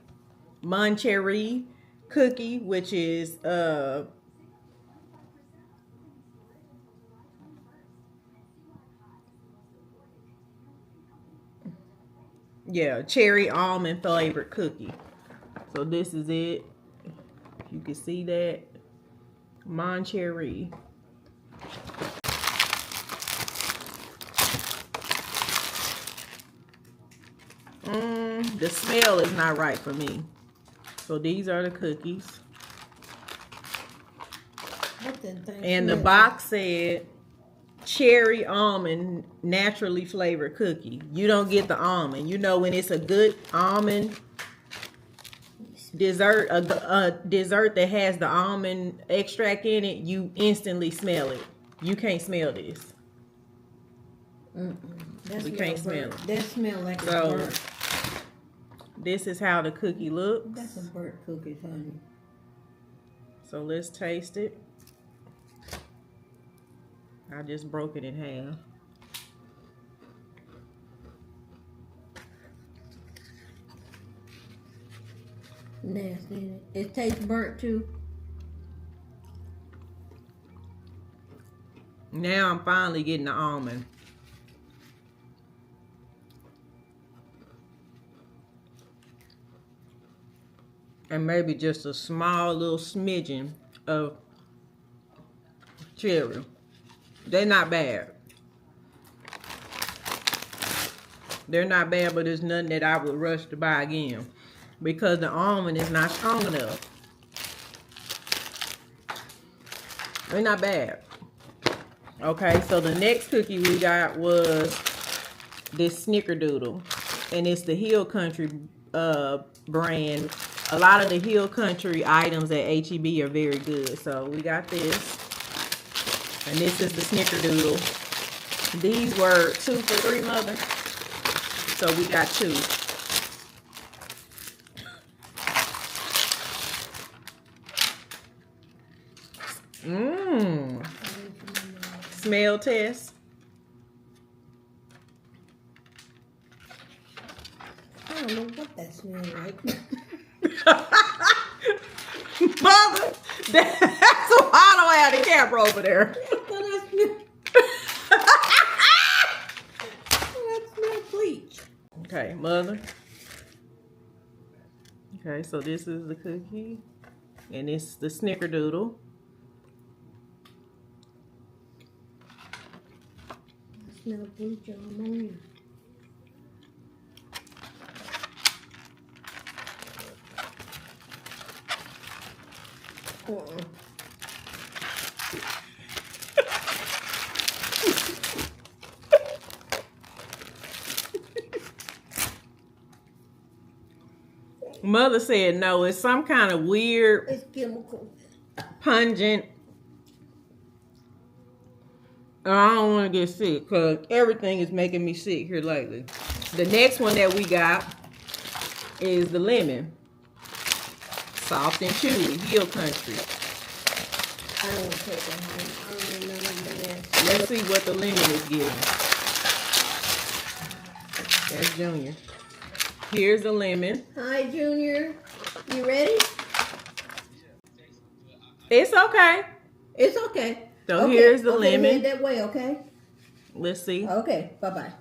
cookie, which is yeah, cherry almond flavored cookie. So this is it. You can see that. Moncherry. The smell is not right for me. So these are the cookies. And the box said cherry almond naturally flavored cookie. You don't get the almond. You know, when it's a good almond dessert, a dessert that has the almond extract in it, you instantly smell it. You can't smell this. We can't smell it. That smell like a So burnt. this is how the cookie looks. That's a burnt cookie, honey. So let's taste it. I just broke it in half. Nasty. It tastes burnt too. Now I'm finally getting the almond. And maybe just a small little smidgen of cherry. They're not bad. They're not bad, but it's nothing that I would rush to buy again because the almond is not strong enough. They're not bad. Okay, so the next cookie we got was this Snickerdoodle, and it's the Hill Country brand. A lot of the Hill Country items at HEB are very good. So we got this, and this is the Snickerdoodle. These were 2 for $3, Mother. So we got 2. Smell test. I don't know what that smells like. Mother, that's why I don't have the camera over there. That smells bleach. Okay, Mother. Okay, so this is the cookie, and it's the Snickerdoodle. I smell bleach and ammonia. Mother said no, it's some kind of weird, It's chemical. pungent. I don't want to get sick because everything is making me sick here lately. The next one that we got is the lemon. Soft and chewy, Hill Country. I don't want to take that home. I don't know none of that. Let's see what the lemon is giving. That's Junior. Here's the lemon. Hi, Junior. You ready? It's okay. It's okay. So Okay, here's the okay, lemon. head that way, okay? Let's see. Okay, bye-bye.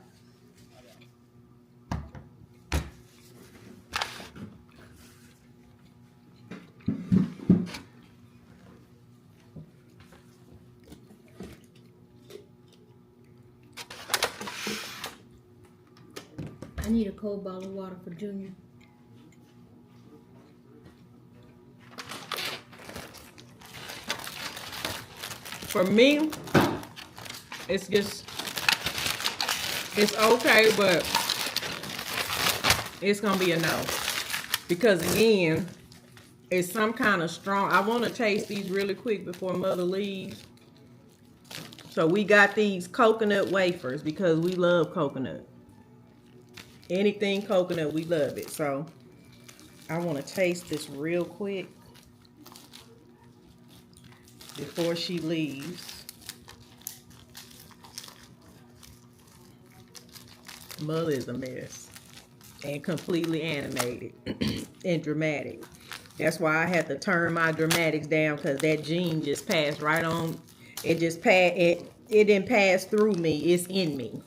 I need a cold bottle of water for Junior. For me, it's just, it's okay, but it's gonna be a no. Because again, it's some kind of strong. I want to taste these really quick before Mother leaves. So we got these coconut wafers because we love coconut. Anything coconut, we love it. So I want to taste this real quick. before she leaves. Mother is a mess and completely animated and dramatic. That's why I had to turn my dramatics down, because that gene just passed right on. It just passed. It didn't pass through me. It's in me,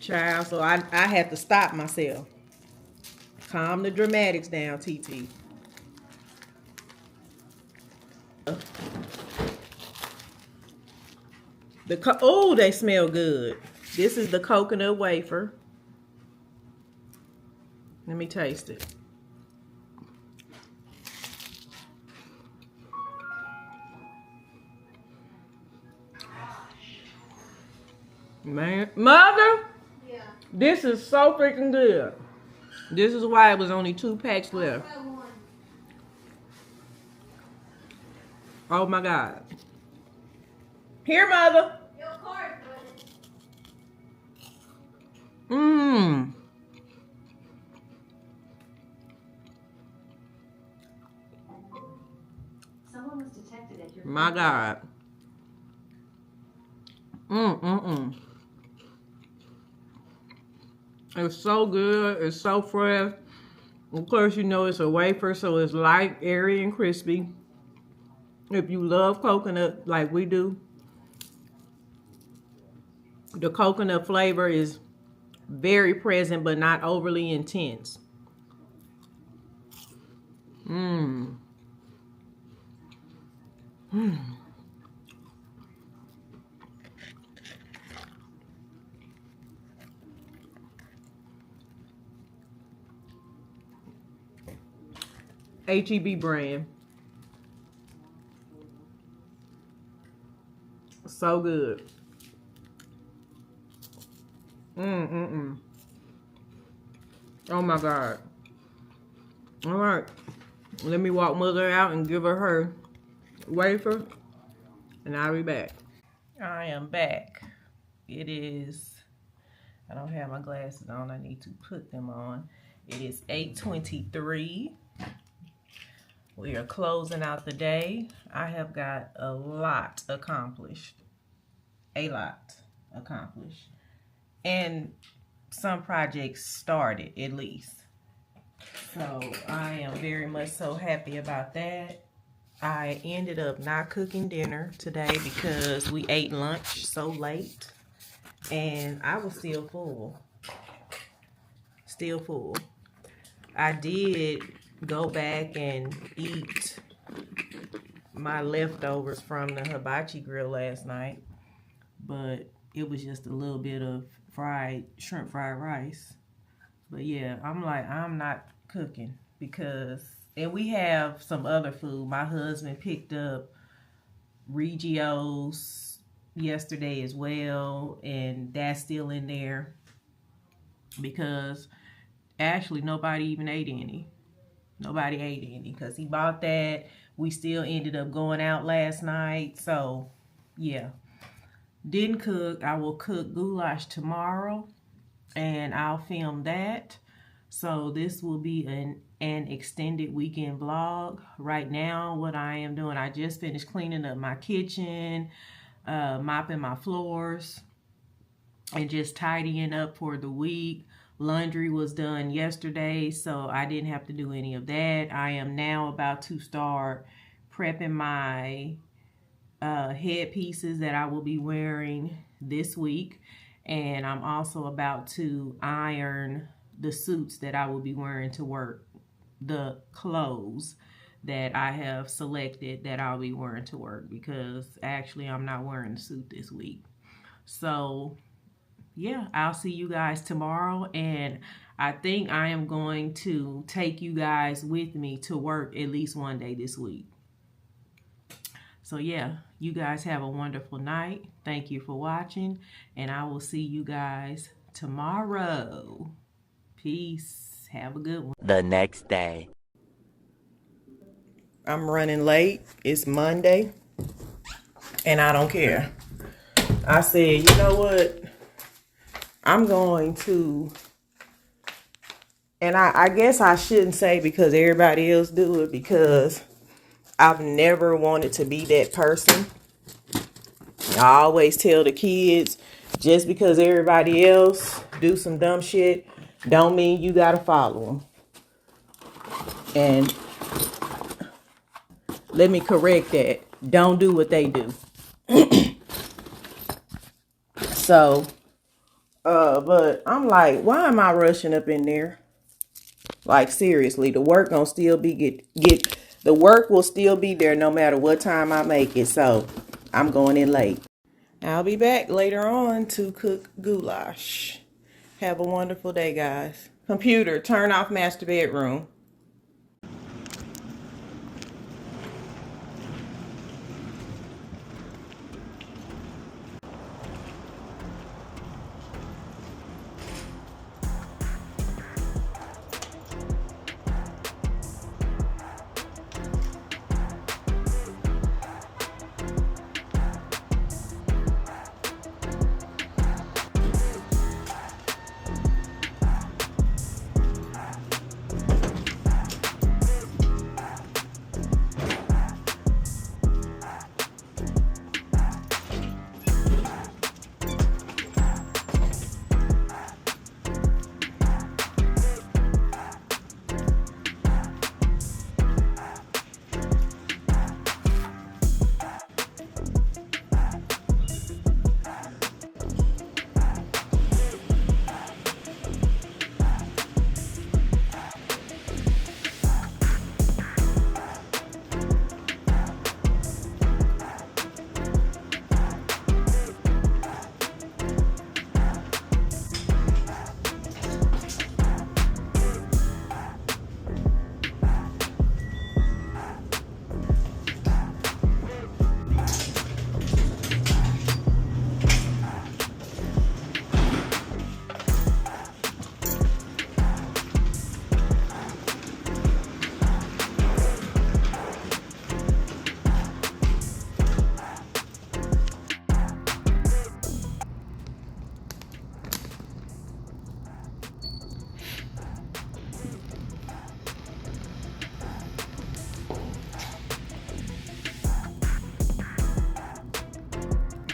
child. So I had to stop myself. Calm the dramatics down, TT. Oh, they smell good. This is the coconut wafer. Let me taste it. Man, Mother, Yeah. this is so freaking good. This is why it was only 2 packs left. That one. Oh my God. Here, Mother. Your card, but Mmm. Someone was detected at your My God. It's so good. It's so fresh. Of course, you know it's a wafer, so it's light, airy, and crispy. If you love coconut like we do, the coconut flavor is very present, but not overly intense. Mmm. Mmm. H-E-B brand. So good. Oh my God. All right. Let me walk Mother out and give her wafer, and I'll be back. I am back. It is, I don't have my glasses on. I need to put them on. It is 8:23. We are closing out the day. I have got a lot accomplished. And some projects started, at least. So I am very much so happy about that. I ended up not cooking dinner today because we ate lunch so late. And I was still full. I did go back and eat my leftovers from the hibachi grill last night, but it was just a little bit of shrimp fried rice. But yeah, I'm like, I'm not cooking because, and we have some other food. My husband picked up Regios yesterday as well, and that's still in there because actually nobody even ate any. Nobody ate any because he bought that. We still ended up going out last night. So, yeah. Didn't cook. I will cook goulash tomorrow. And I'll film that. So, this will be an extended weekend vlog. Right now, what I am doing, I just finished cleaning up my kitchen. Mopping my floors. And just tidying up for the week. Laundry was done yesterday, so I didn't have to do any of that. I am now about to start prepping my headpieces that I will be wearing this week. And I'm also about to iron the suits that I will be wearing to work. The clothes that I have selected that I'll be wearing to work, because actually I'm not wearing the suit this week. So yeah, I'll see you guys tomorrow, and I think I am going to take you guys with me to work at least one day this week. So yeah, you guys have a wonderful night. Thank you for watching, and I will see you guys tomorrow. Peace. Have a good one. The next day. I'm running late. It's Monday, and I don't care. I said, you know what? I'm going to, and I guess I shouldn't say because everybody else do it, because I've never wanted to be that person. I always tell the kids, just because everybody else do some dumb shit, don't mean you gotta follow them. And let me correct that. Don't do what they do. So, but I'm like, why am I rushing up in there? Like, seriously, the work gonna still be the work will still be there no matter what time I make it. So I'm going in late. I'll be back later on to cook goulash. Have a wonderful day, guys. Computer, turn off master bedroom.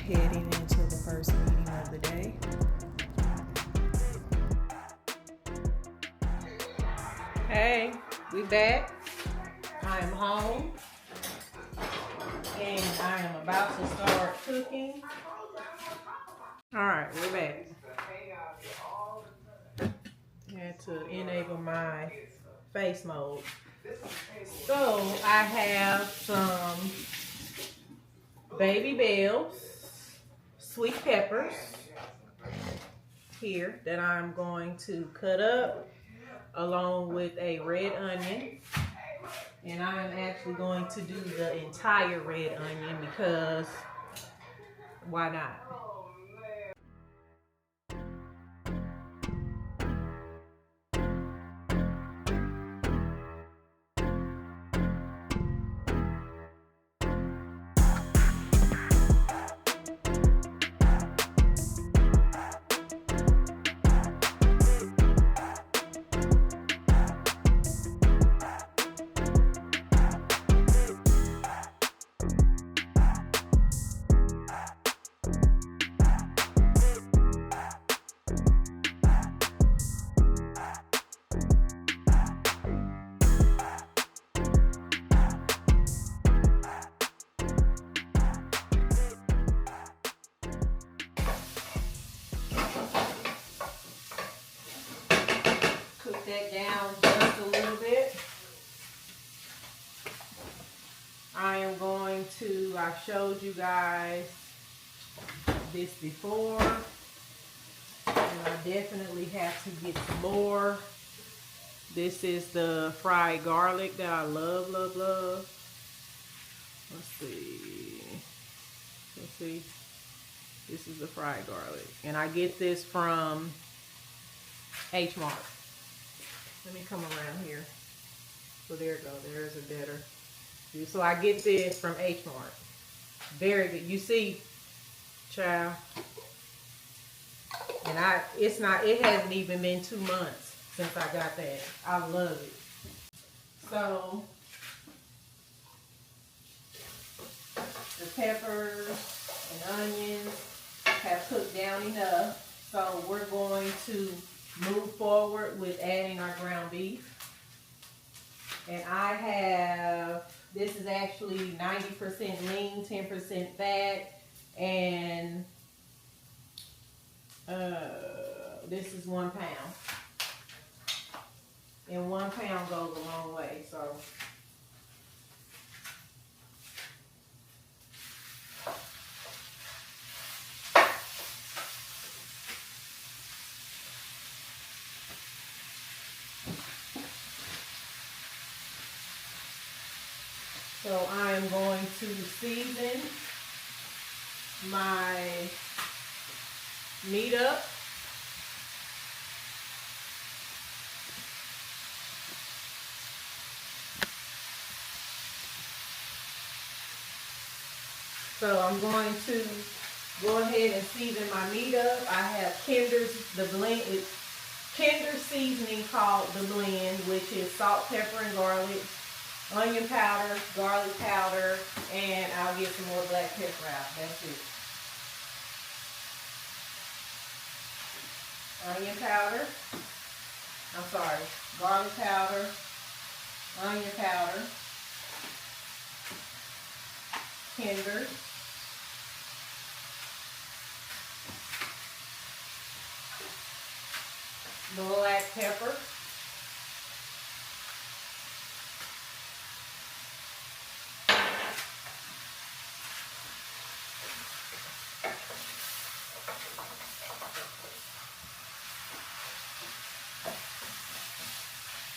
Heading into the first meeting of the day. Hey, we back. I am home. And I am about to start cooking. Alright, we're back. Had to enable my face mode. So I have some baby bells, sweet peppers here that I'm going to cut up, along with a red onion. And I'm actually going to do the entire red onion because why not? That down just a little bit. I am going to, I showed you guys this before, and I definitely have to get some more. This is the fried garlic that I love, love, love. Let's see. Let's see. This is the fried garlic. And I get this from H Mart. Let me come around here. So there it goes. There's a better view. So I get this from H Mart. Very good. You see, child. And it hasn't even been 2 months since I got that. I love it. So peppers and onions have cooked down enough. So we're going to move forward with adding our ground beef. And I have, this is actually 90% lean, 10% fat, and this is 1 pound. And 1 pound goes a long way, so. So I am going to season my meat up. So I'm going to go ahead and season my meat up. I have Kinder seasoning called the blend, which is salt, pepper, and garlic, onion powder, garlic powder, and I'll get some more black pepper out. That's it. Onion powder. I'm sorry. Garlic powder, onion powder, Kinder, black pepper,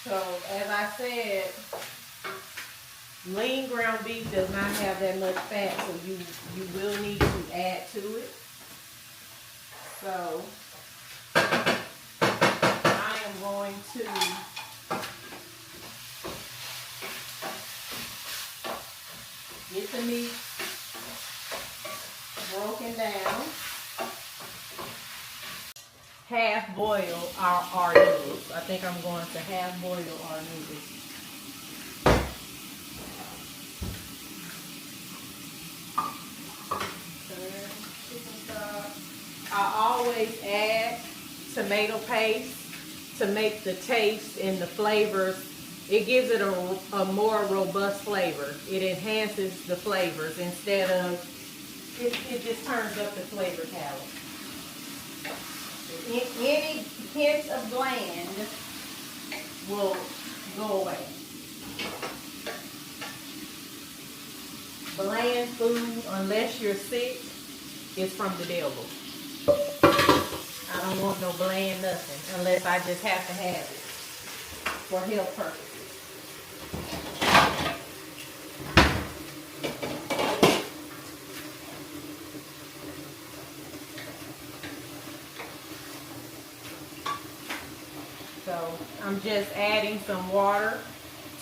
so as I said, lean ground beef does not have that much fat, so you will need to add to it. So I am going to get the meat broken down. Half boil our noodles. I think I'm going to half boil our noodles. I always add tomato paste to make the taste and the flavors. It gives it a more robust flavor. It enhances the flavors instead of, it just turns up the flavor palette. Any hint of bland will go away. Bland food, unless you're sick, is from the devil. I don't want no bland nothing unless I just have to have it for health purposes. So I'm just adding some water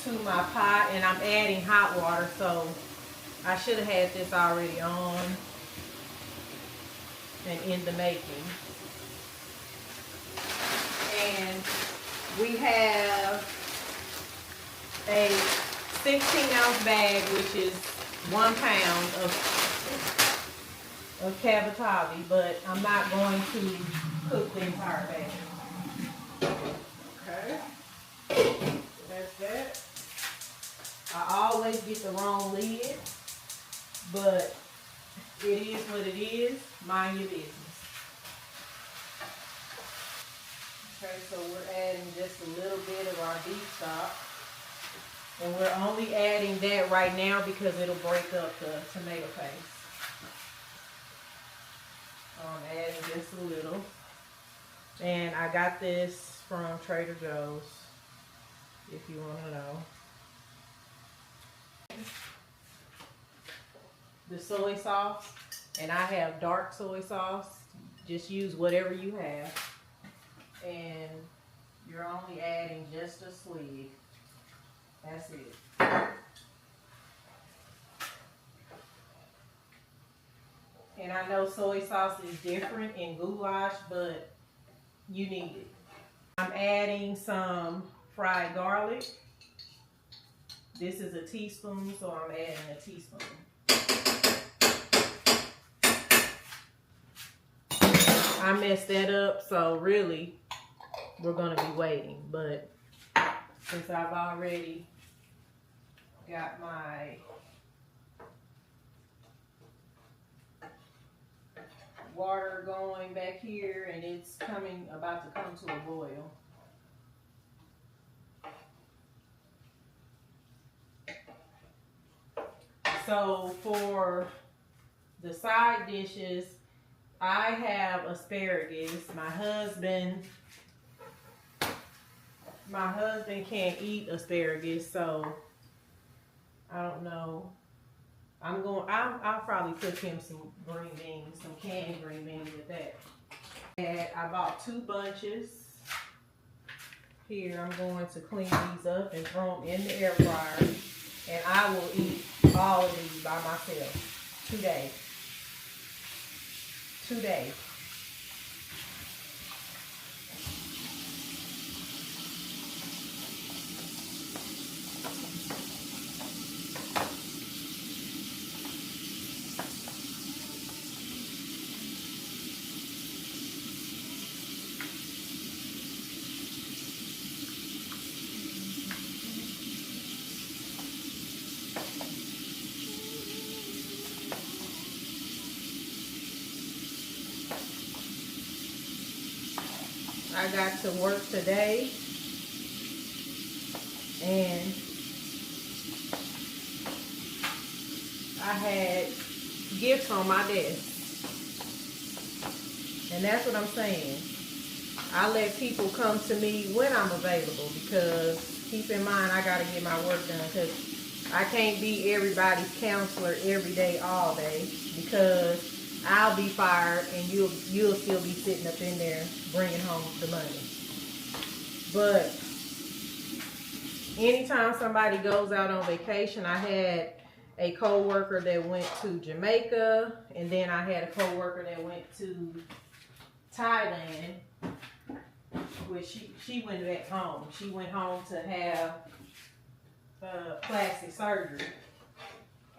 to my pot, and I'm adding hot water, so I should have had this already on and in the making. And we have a 16-ounce bag, which is 1 pound of cavatappi, but I'm not going to cook the entire bag. Okay, that's that. I always get the wrong lid, but it is what it is. Mind your business. Okay, so we're adding just a little bit of our beef stock. And we're only adding that right now because it'll break up the tomato paste. So I'm adding just a little. And I got this from Trader Joe's, if you want to know. The soy sauce, and I have dark soy sauce. Just use whatever you have. And you're only adding just a swig. That's it. And I know soy sauce is different in goulash, but you need it. I'm adding some fried garlic. This is a teaspoon, so I'm adding a teaspoon. I messed that up, so really we're gonna be waiting. But since I've already got my water going back here and it's about to come to a boil. So for the side dishes, I have asparagus. My husband can't eat asparagus, so I don't know. I'll probably cook him some green beans, some canned green beans with that. And I bought 2 bunches. Here, I'm going to clean these up and throw them in the air fryer. And I will eat all of these by myself today. Today. I got to work today and I had gifts on my desk. And that's what I'm saying. I let people come to me when I'm available because keep in mind I got to get my work done because I can't be everybody's counselor every day, all day because I'll be fired and you'll still be sitting up in there bringing home the money. But anytime somebody goes out on vacation, I had a co-worker that went to Jamaica, and then I had a co-worker that went to Thailand, which she went back home. She went home to have plastic surgery.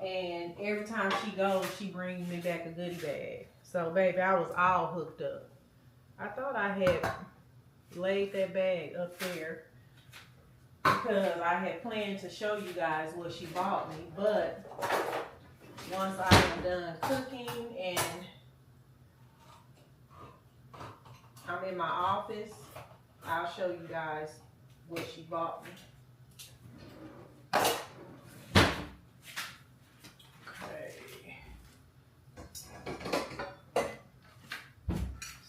And every time she goes, she brings me back a goodie bag. So, baby, I was all hooked up. I thought I had laid that bag up there because I had planned to show you guys what she bought me. But once I am done cooking and I'm in my office, I'll show you guys what she bought me.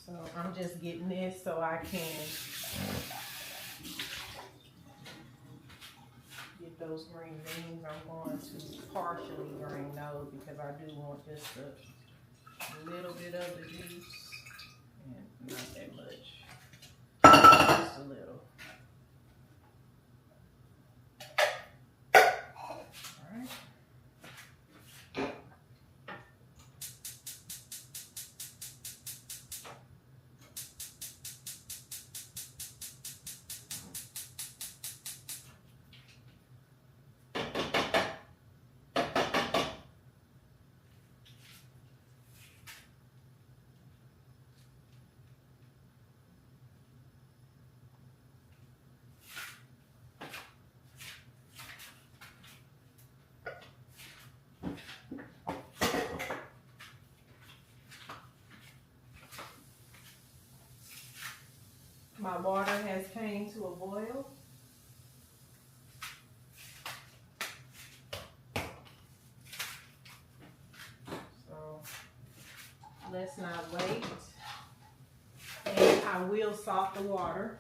So I'm just getting this so I can get those green beans. I'm going to partially drain those because I do want just a little bit of the juice and not that much, just a little. All right. My water has came to a boil. So let's not wait. And I will salt the water.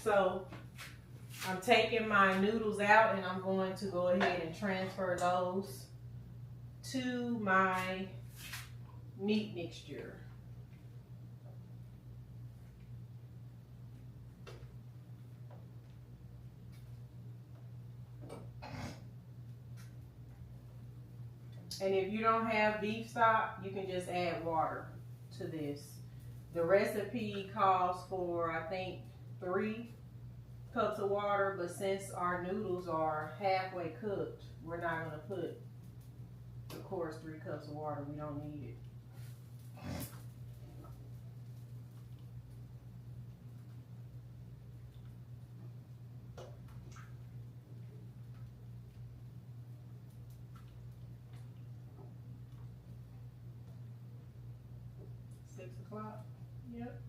So I'm taking my noodles out and I'm going to go ahead and transfer those to my meat mixture. And if you don't have beef stock, you can just add water. to this. The recipe calls for, I think, 3 cups of water, but since our noodles are halfway cooked, we're not going to put, of course, 3 cups of water. We don't need it. Yep.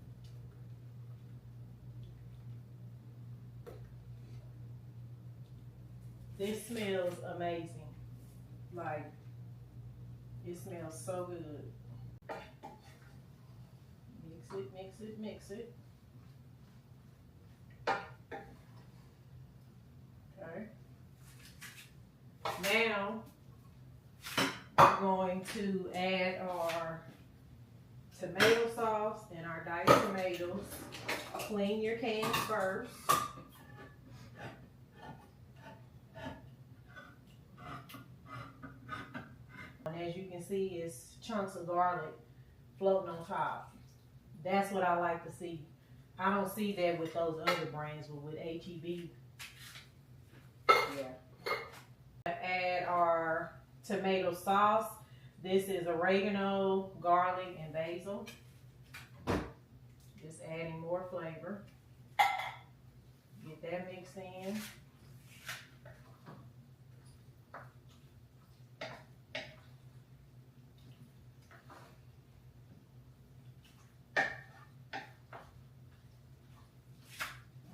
This smells amazing. Like, it smells so good. Mix it, mix it, mix it. Okay. Now, we're going to add our tomato sauce and our diced tomatoes. Clean your cans first. And as you can see, it's chunks of garlic floating on top. That's what I like to see. I don't see that with those other brands, but with HEB. Yeah. Add our tomato sauce. This is oregano, garlic, and basil. Just adding more flavor. Get that mixed in.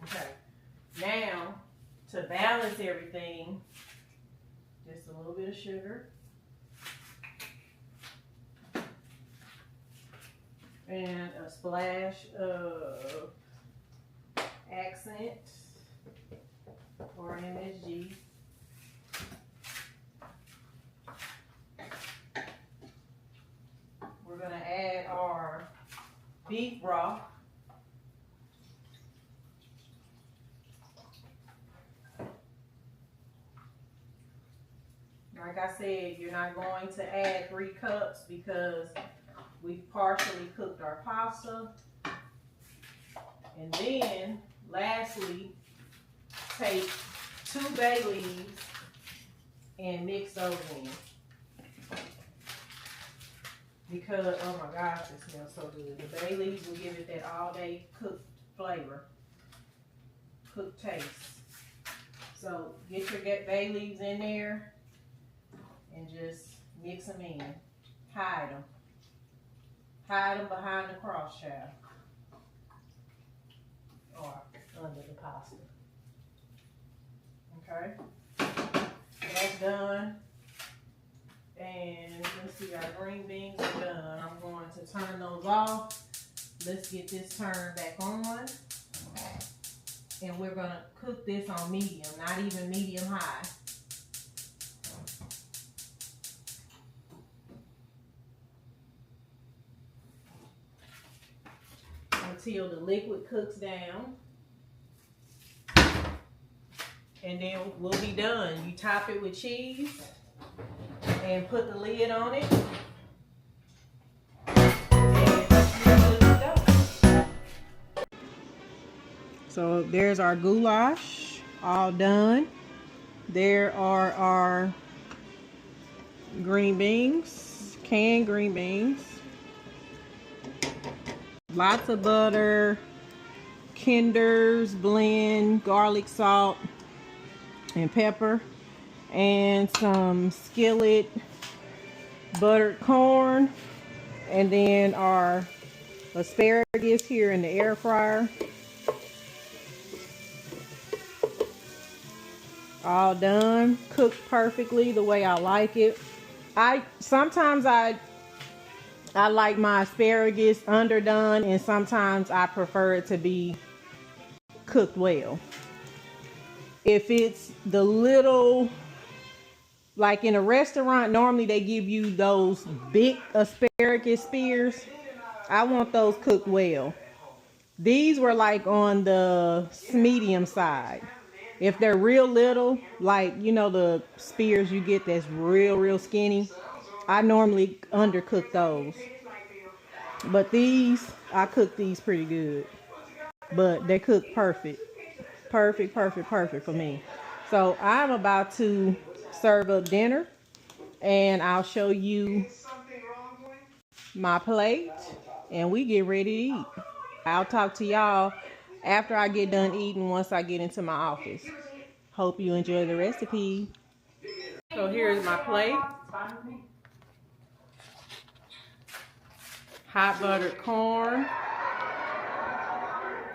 Okay. Now, to balance everything, just a little bit of sugar. And a splash of accent or MSG. We're going to add our beef broth. Like I said, you're not going to add 3 cups because we've partially cooked our pasta. And then, lastly, take 2 bay leaves and mix those in. Because, oh my gosh, it smells so good. The bay leaves will give it that all-day cooked flavor, cooked taste. So, get your bay leaves in there and just mix them in. Hide them. Hide them behind the cross shaft or under the pasta. Okay, that's done. And let's see, our green beans are done. I'm going to turn those off. Let's get this turned back on. And we're going to cook this on medium, not even medium high. Until the liquid cooks down. And then we'll be done. You top it with cheese and put the lid on it. So there's our goulash, all done. There are our green beans, canned green beans. Lots of butter, Kinder's blend, garlic, salt, and pepper, and some skillet buttered corn, and then our asparagus here in the air fryer. All done, cooked perfectly the way I like it. Sometimes I like my asparagus underdone, and sometimes I prefer it to be cooked well. If it's the little, like in a restaurant, normally they give you those big asparagus spears. I want those cooked well. These were like on the medium side. If they're real little, like, you know, the spears you get that's real skinny, I normally undercook those. But these, I cook these pretty good. But they cook perfect. Perfect, perfect, perfect for me. So I'm about to serve up dinner. And I'll show you my plate. And we get ready to eat. I'll talk to y'all after I get done eating once I get into my office. Hope you enjoy the recipe. So here's my plate. Hot buttered corn.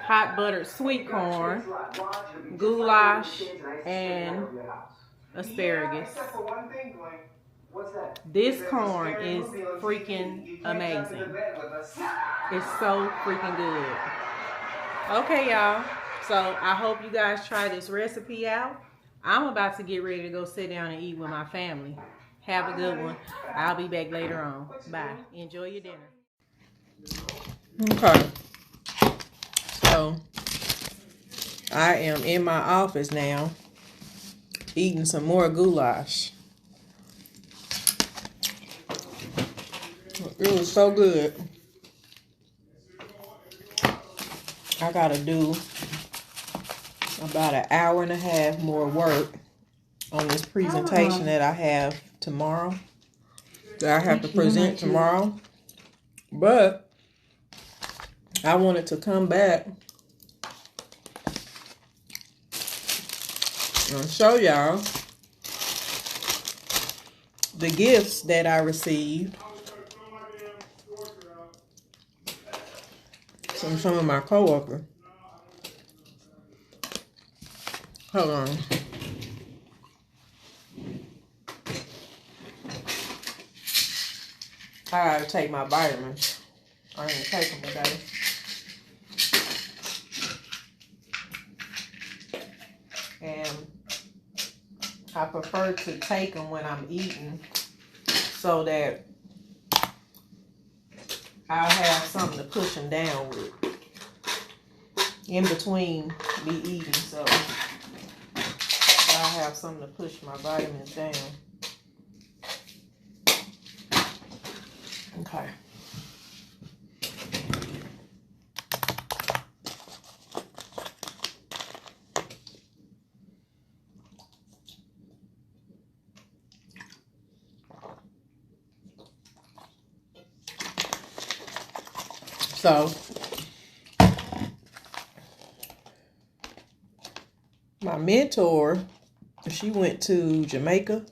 Hot buttered sweet corn. Goulash and asparagus. This corn is freaking amazing. It's so freaking good. Okay, y'all. So I hope you guys try this recipe out. I'm about to get ready to go sit down and eat with my family. Have a good one. I'll be back later on. Bye. Enjoy your dinner. Okay. So I am in my office now eating some more goulash. It was so good. I gotta do about an hour and a half more work on this presentation that I have tomorrow. That I have to present tomorrow. But I wanted to come back and show y'all the gifts that I received from some of my coworkers. Hold on. I gotta take my vitamins. I didn't take them today. And I prefer to take them when I'm eating so that I'll have something to push them down with in between me eating, so I'll have something to push my vitamins down. Okay. So, my mentor, she went to Jamaica.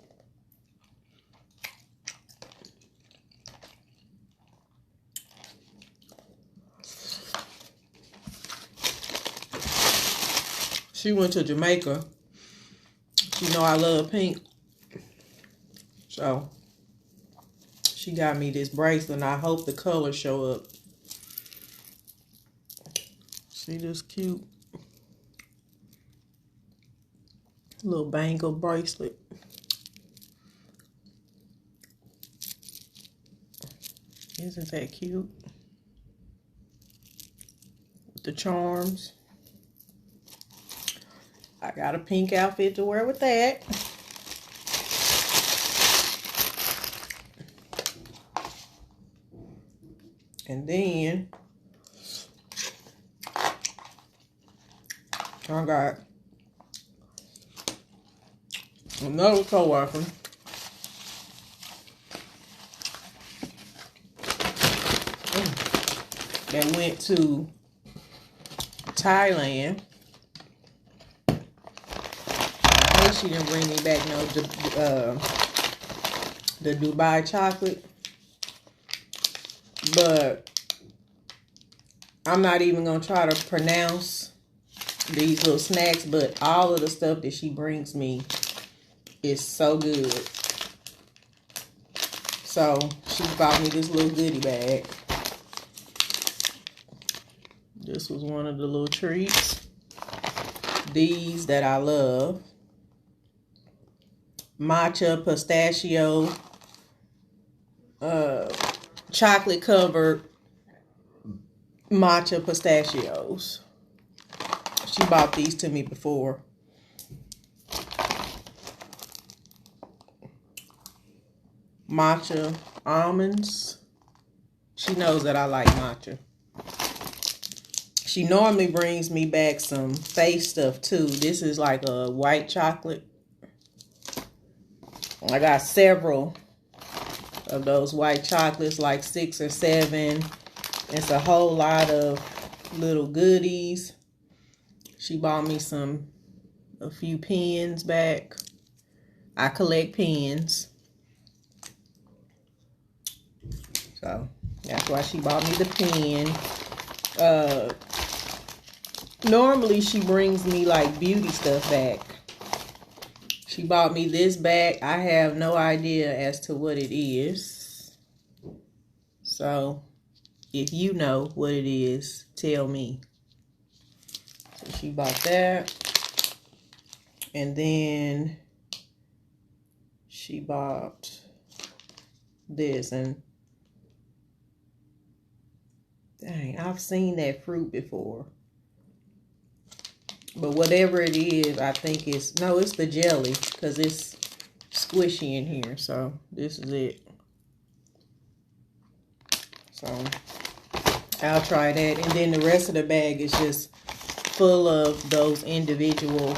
She went to Jamaica. She know I love pink. So, she got me this bracelet, and I hope the colors show up. See this cute little bangle bracelet. Isn't that cute? With the charms. I got a pink outfit to wear with that. And then I got another coworker that went to Thailand. I think she didn't bring me back no the Dubai chocolate, but I'm not even gonna try to pronounce these little snacks, but all of the stuff that she brings me is so good. So she bought me this little goodie bag. This was one of the little treats. These that I love. Matcha pistachio chocolate covered matcha pistachios. She bought these to me before. Matcha almonds, She knows that I like matcha. She normally brings me back some face stuff too. This is like a white chocolate. I got several of those white chocolates, like 6 or 7. It's a whole lot of little goodies. She bought me a few pens back. I collect pens. So that's why she bought me the pen. Normally she brings me like beauty stuff back. She bought me this bag. I have no idea as to what it is. So if you know what it is, tell me. So she bought that. And then she bought this. And dang, I've seen that fruit before. But whatever it is, I think it's the jelly, because it's squishy in here. So this is it. So I'll try that. And then the rest of the bag is just full of those individual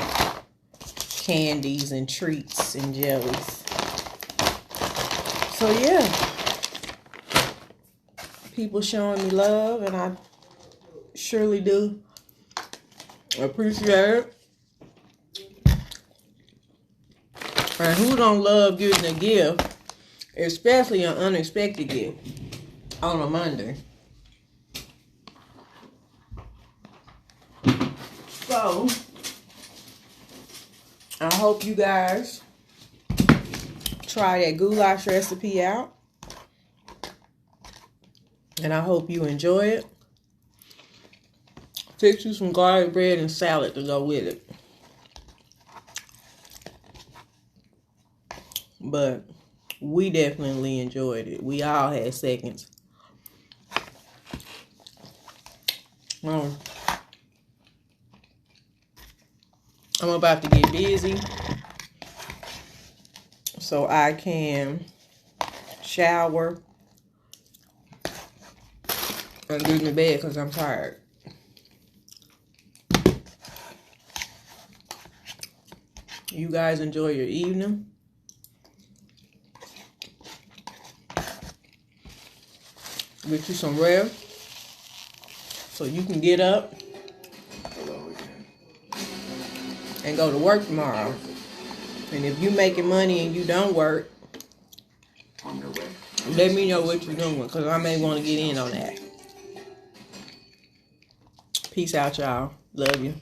candies and treats and jellies. So yeah, people showing me love, and I surely do appreciate it. And who don't love getting a gift, especially an unexpected gift on a Monday? So I hope you guys try that goulash recipe out, and I hope you enjoy it. Fix you some garlic bread and salad to go with it. But we definitely enjoyed it. We all had seconds. I'm about to get busy so I can shower and get in bed because I'm tired. You guys enjoy your evening. Get you some rest so you can get up and go to work tomorrow. And if you're making money and you don't work, let me know what you're doing, because I may want to get in on that. Peace out, y'all. Love you.